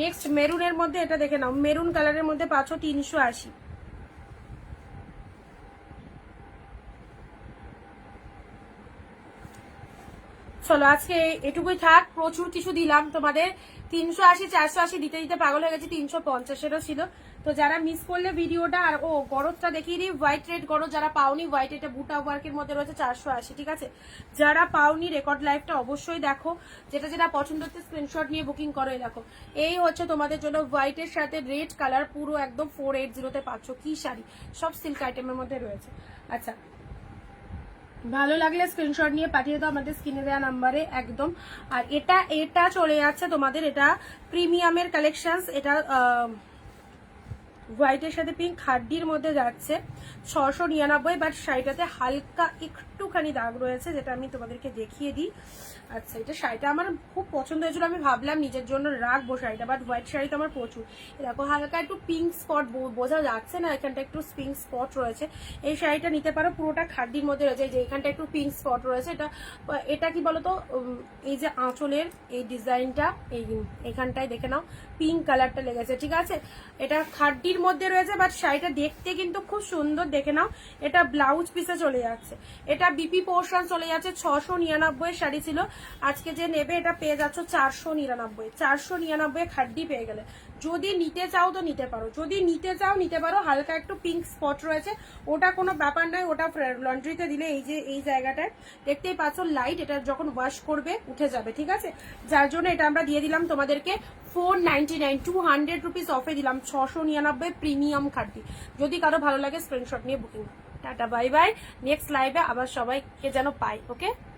নেক্সট মেরুনের মধ্যে এটা দেখে নাও, মেরুন কালারের মধ্যে পাচ্ছ 380। চলো আজকে এটুকুই থাক, প্রচুর কিছু দিলাম তোমাদের। 380 480 দিতে দিতে পাগল হয়ে গেছি, 350-এরও ছিল। তো যারা মিস করলে ভিডিওটা, আর ও গরজটা দেখিয়ে দিই, হোয়াইট রেড গরজ যারা পাওনি, হোয়াইট এটা বুটা ওয়ার্কের মধ্যে রয়েছে 480। ঠিক আছে, যারা পাওনি রেকর্ড লাইভটা অবশ্যই দেখো, যেটা যেটা পছন্দ হচ্ছে স্ক্রিনশট নিয়ে বুকিং করো। দেখো এই হচ্ছে তোমাদের জন্য হোয়াইটের সাথে রেড কালার, পুরো একদম 480-তে পাচ্ছ। কি শাড়ি, সব সিল্ক আইটেমের মধ্যে রয়েছে। আচ্ছা, ভালো লাগলে স্ক্রিনশট নিয়ে পাঠিয়ে দাও আমাদের স্ক্রিনে দেওয়া নাম্বারে একদম। আর এটা চলে যাচ্ছে তোমাদের, এটা প্রিমিয়ামের কালেকশন, এটা হোয়াইটের সাথে পিঙ্ক হাড্ডির মধ্যে যাচ্ছে 699। বাট শাড়িটাতে হালকা একটুখানি দাগ রয়েছে, যেটা আমি তোমাদেরকে দেখিয়ে দিই। আচ্ছা, এটা শাড়িটা আমার খুব পছন্দ হয়েছিল, আমি ভাবলাম নিজের জন্য রাখবো শাড়িটা, বাট হোয়াইট শাড়ি তো আমার প্রচুর। দেখো হালকা একটু পিঙ্ক স্পট বোঝা যাচ্ছে না, এখানটা একটু পিঙ্ক স্পট রয়েছে। এই শাড়িটা নিতে পারো, পুরোটা খাড্ডির মধ্যে রয়েছে, যে এখানটা একটু পিঙ্ক স্পট রয়েছে। এটা কি বলতো, এই যে আঁচলের এই ডিজাইনটা, এইখানটায় দেখে নাও পিঙ্ক কালারটা লেগেছে। ঠিক আছে, এটা খাড্ডির মধ্যে রয়েছে, বাট শাড়িটা দেখতে কিন্তু খুব সুন্দর, দেখে নাও। এটা ব্লাউজ পিসে চলে যাচ্ছে, এটা বিপি পোর্শন চলে যাচ্ছে। 699 শাড়ি ছিল, আজকে যে নেবে এটা পেয়ে যাচ্ছ 499। 499 খাড্ডি পেয়ে গেলে। যদি নিতে চাও তো নিতে পারো, যদি নিতে চাও নিতে পারো। হালকা একটু পিঙ্ক স্পট রয়েছে, ওটা কোনো ব্যাপার নয়, ওটা লন্ড্রিতে দিলে এই যে এই জায়গাটায় দেখতেই পাচ্ছ লাইট, এটা যখন ওয়াশ করবে উঠে যাবে। ঠিক আছে, যার জন্য এটা আমরা দিয়ে দিলাম তোমাদেরকে 499, 200 রুপিস অফে দিলাম। 699 প্রিমিয়াম খাড্ডি। যদি কারো ভালো লাগে স্ক্রিনশট নিয়ে booking. Tata bye bye, next লাইভে আবার সবাইকে যেন পাই। ওকে।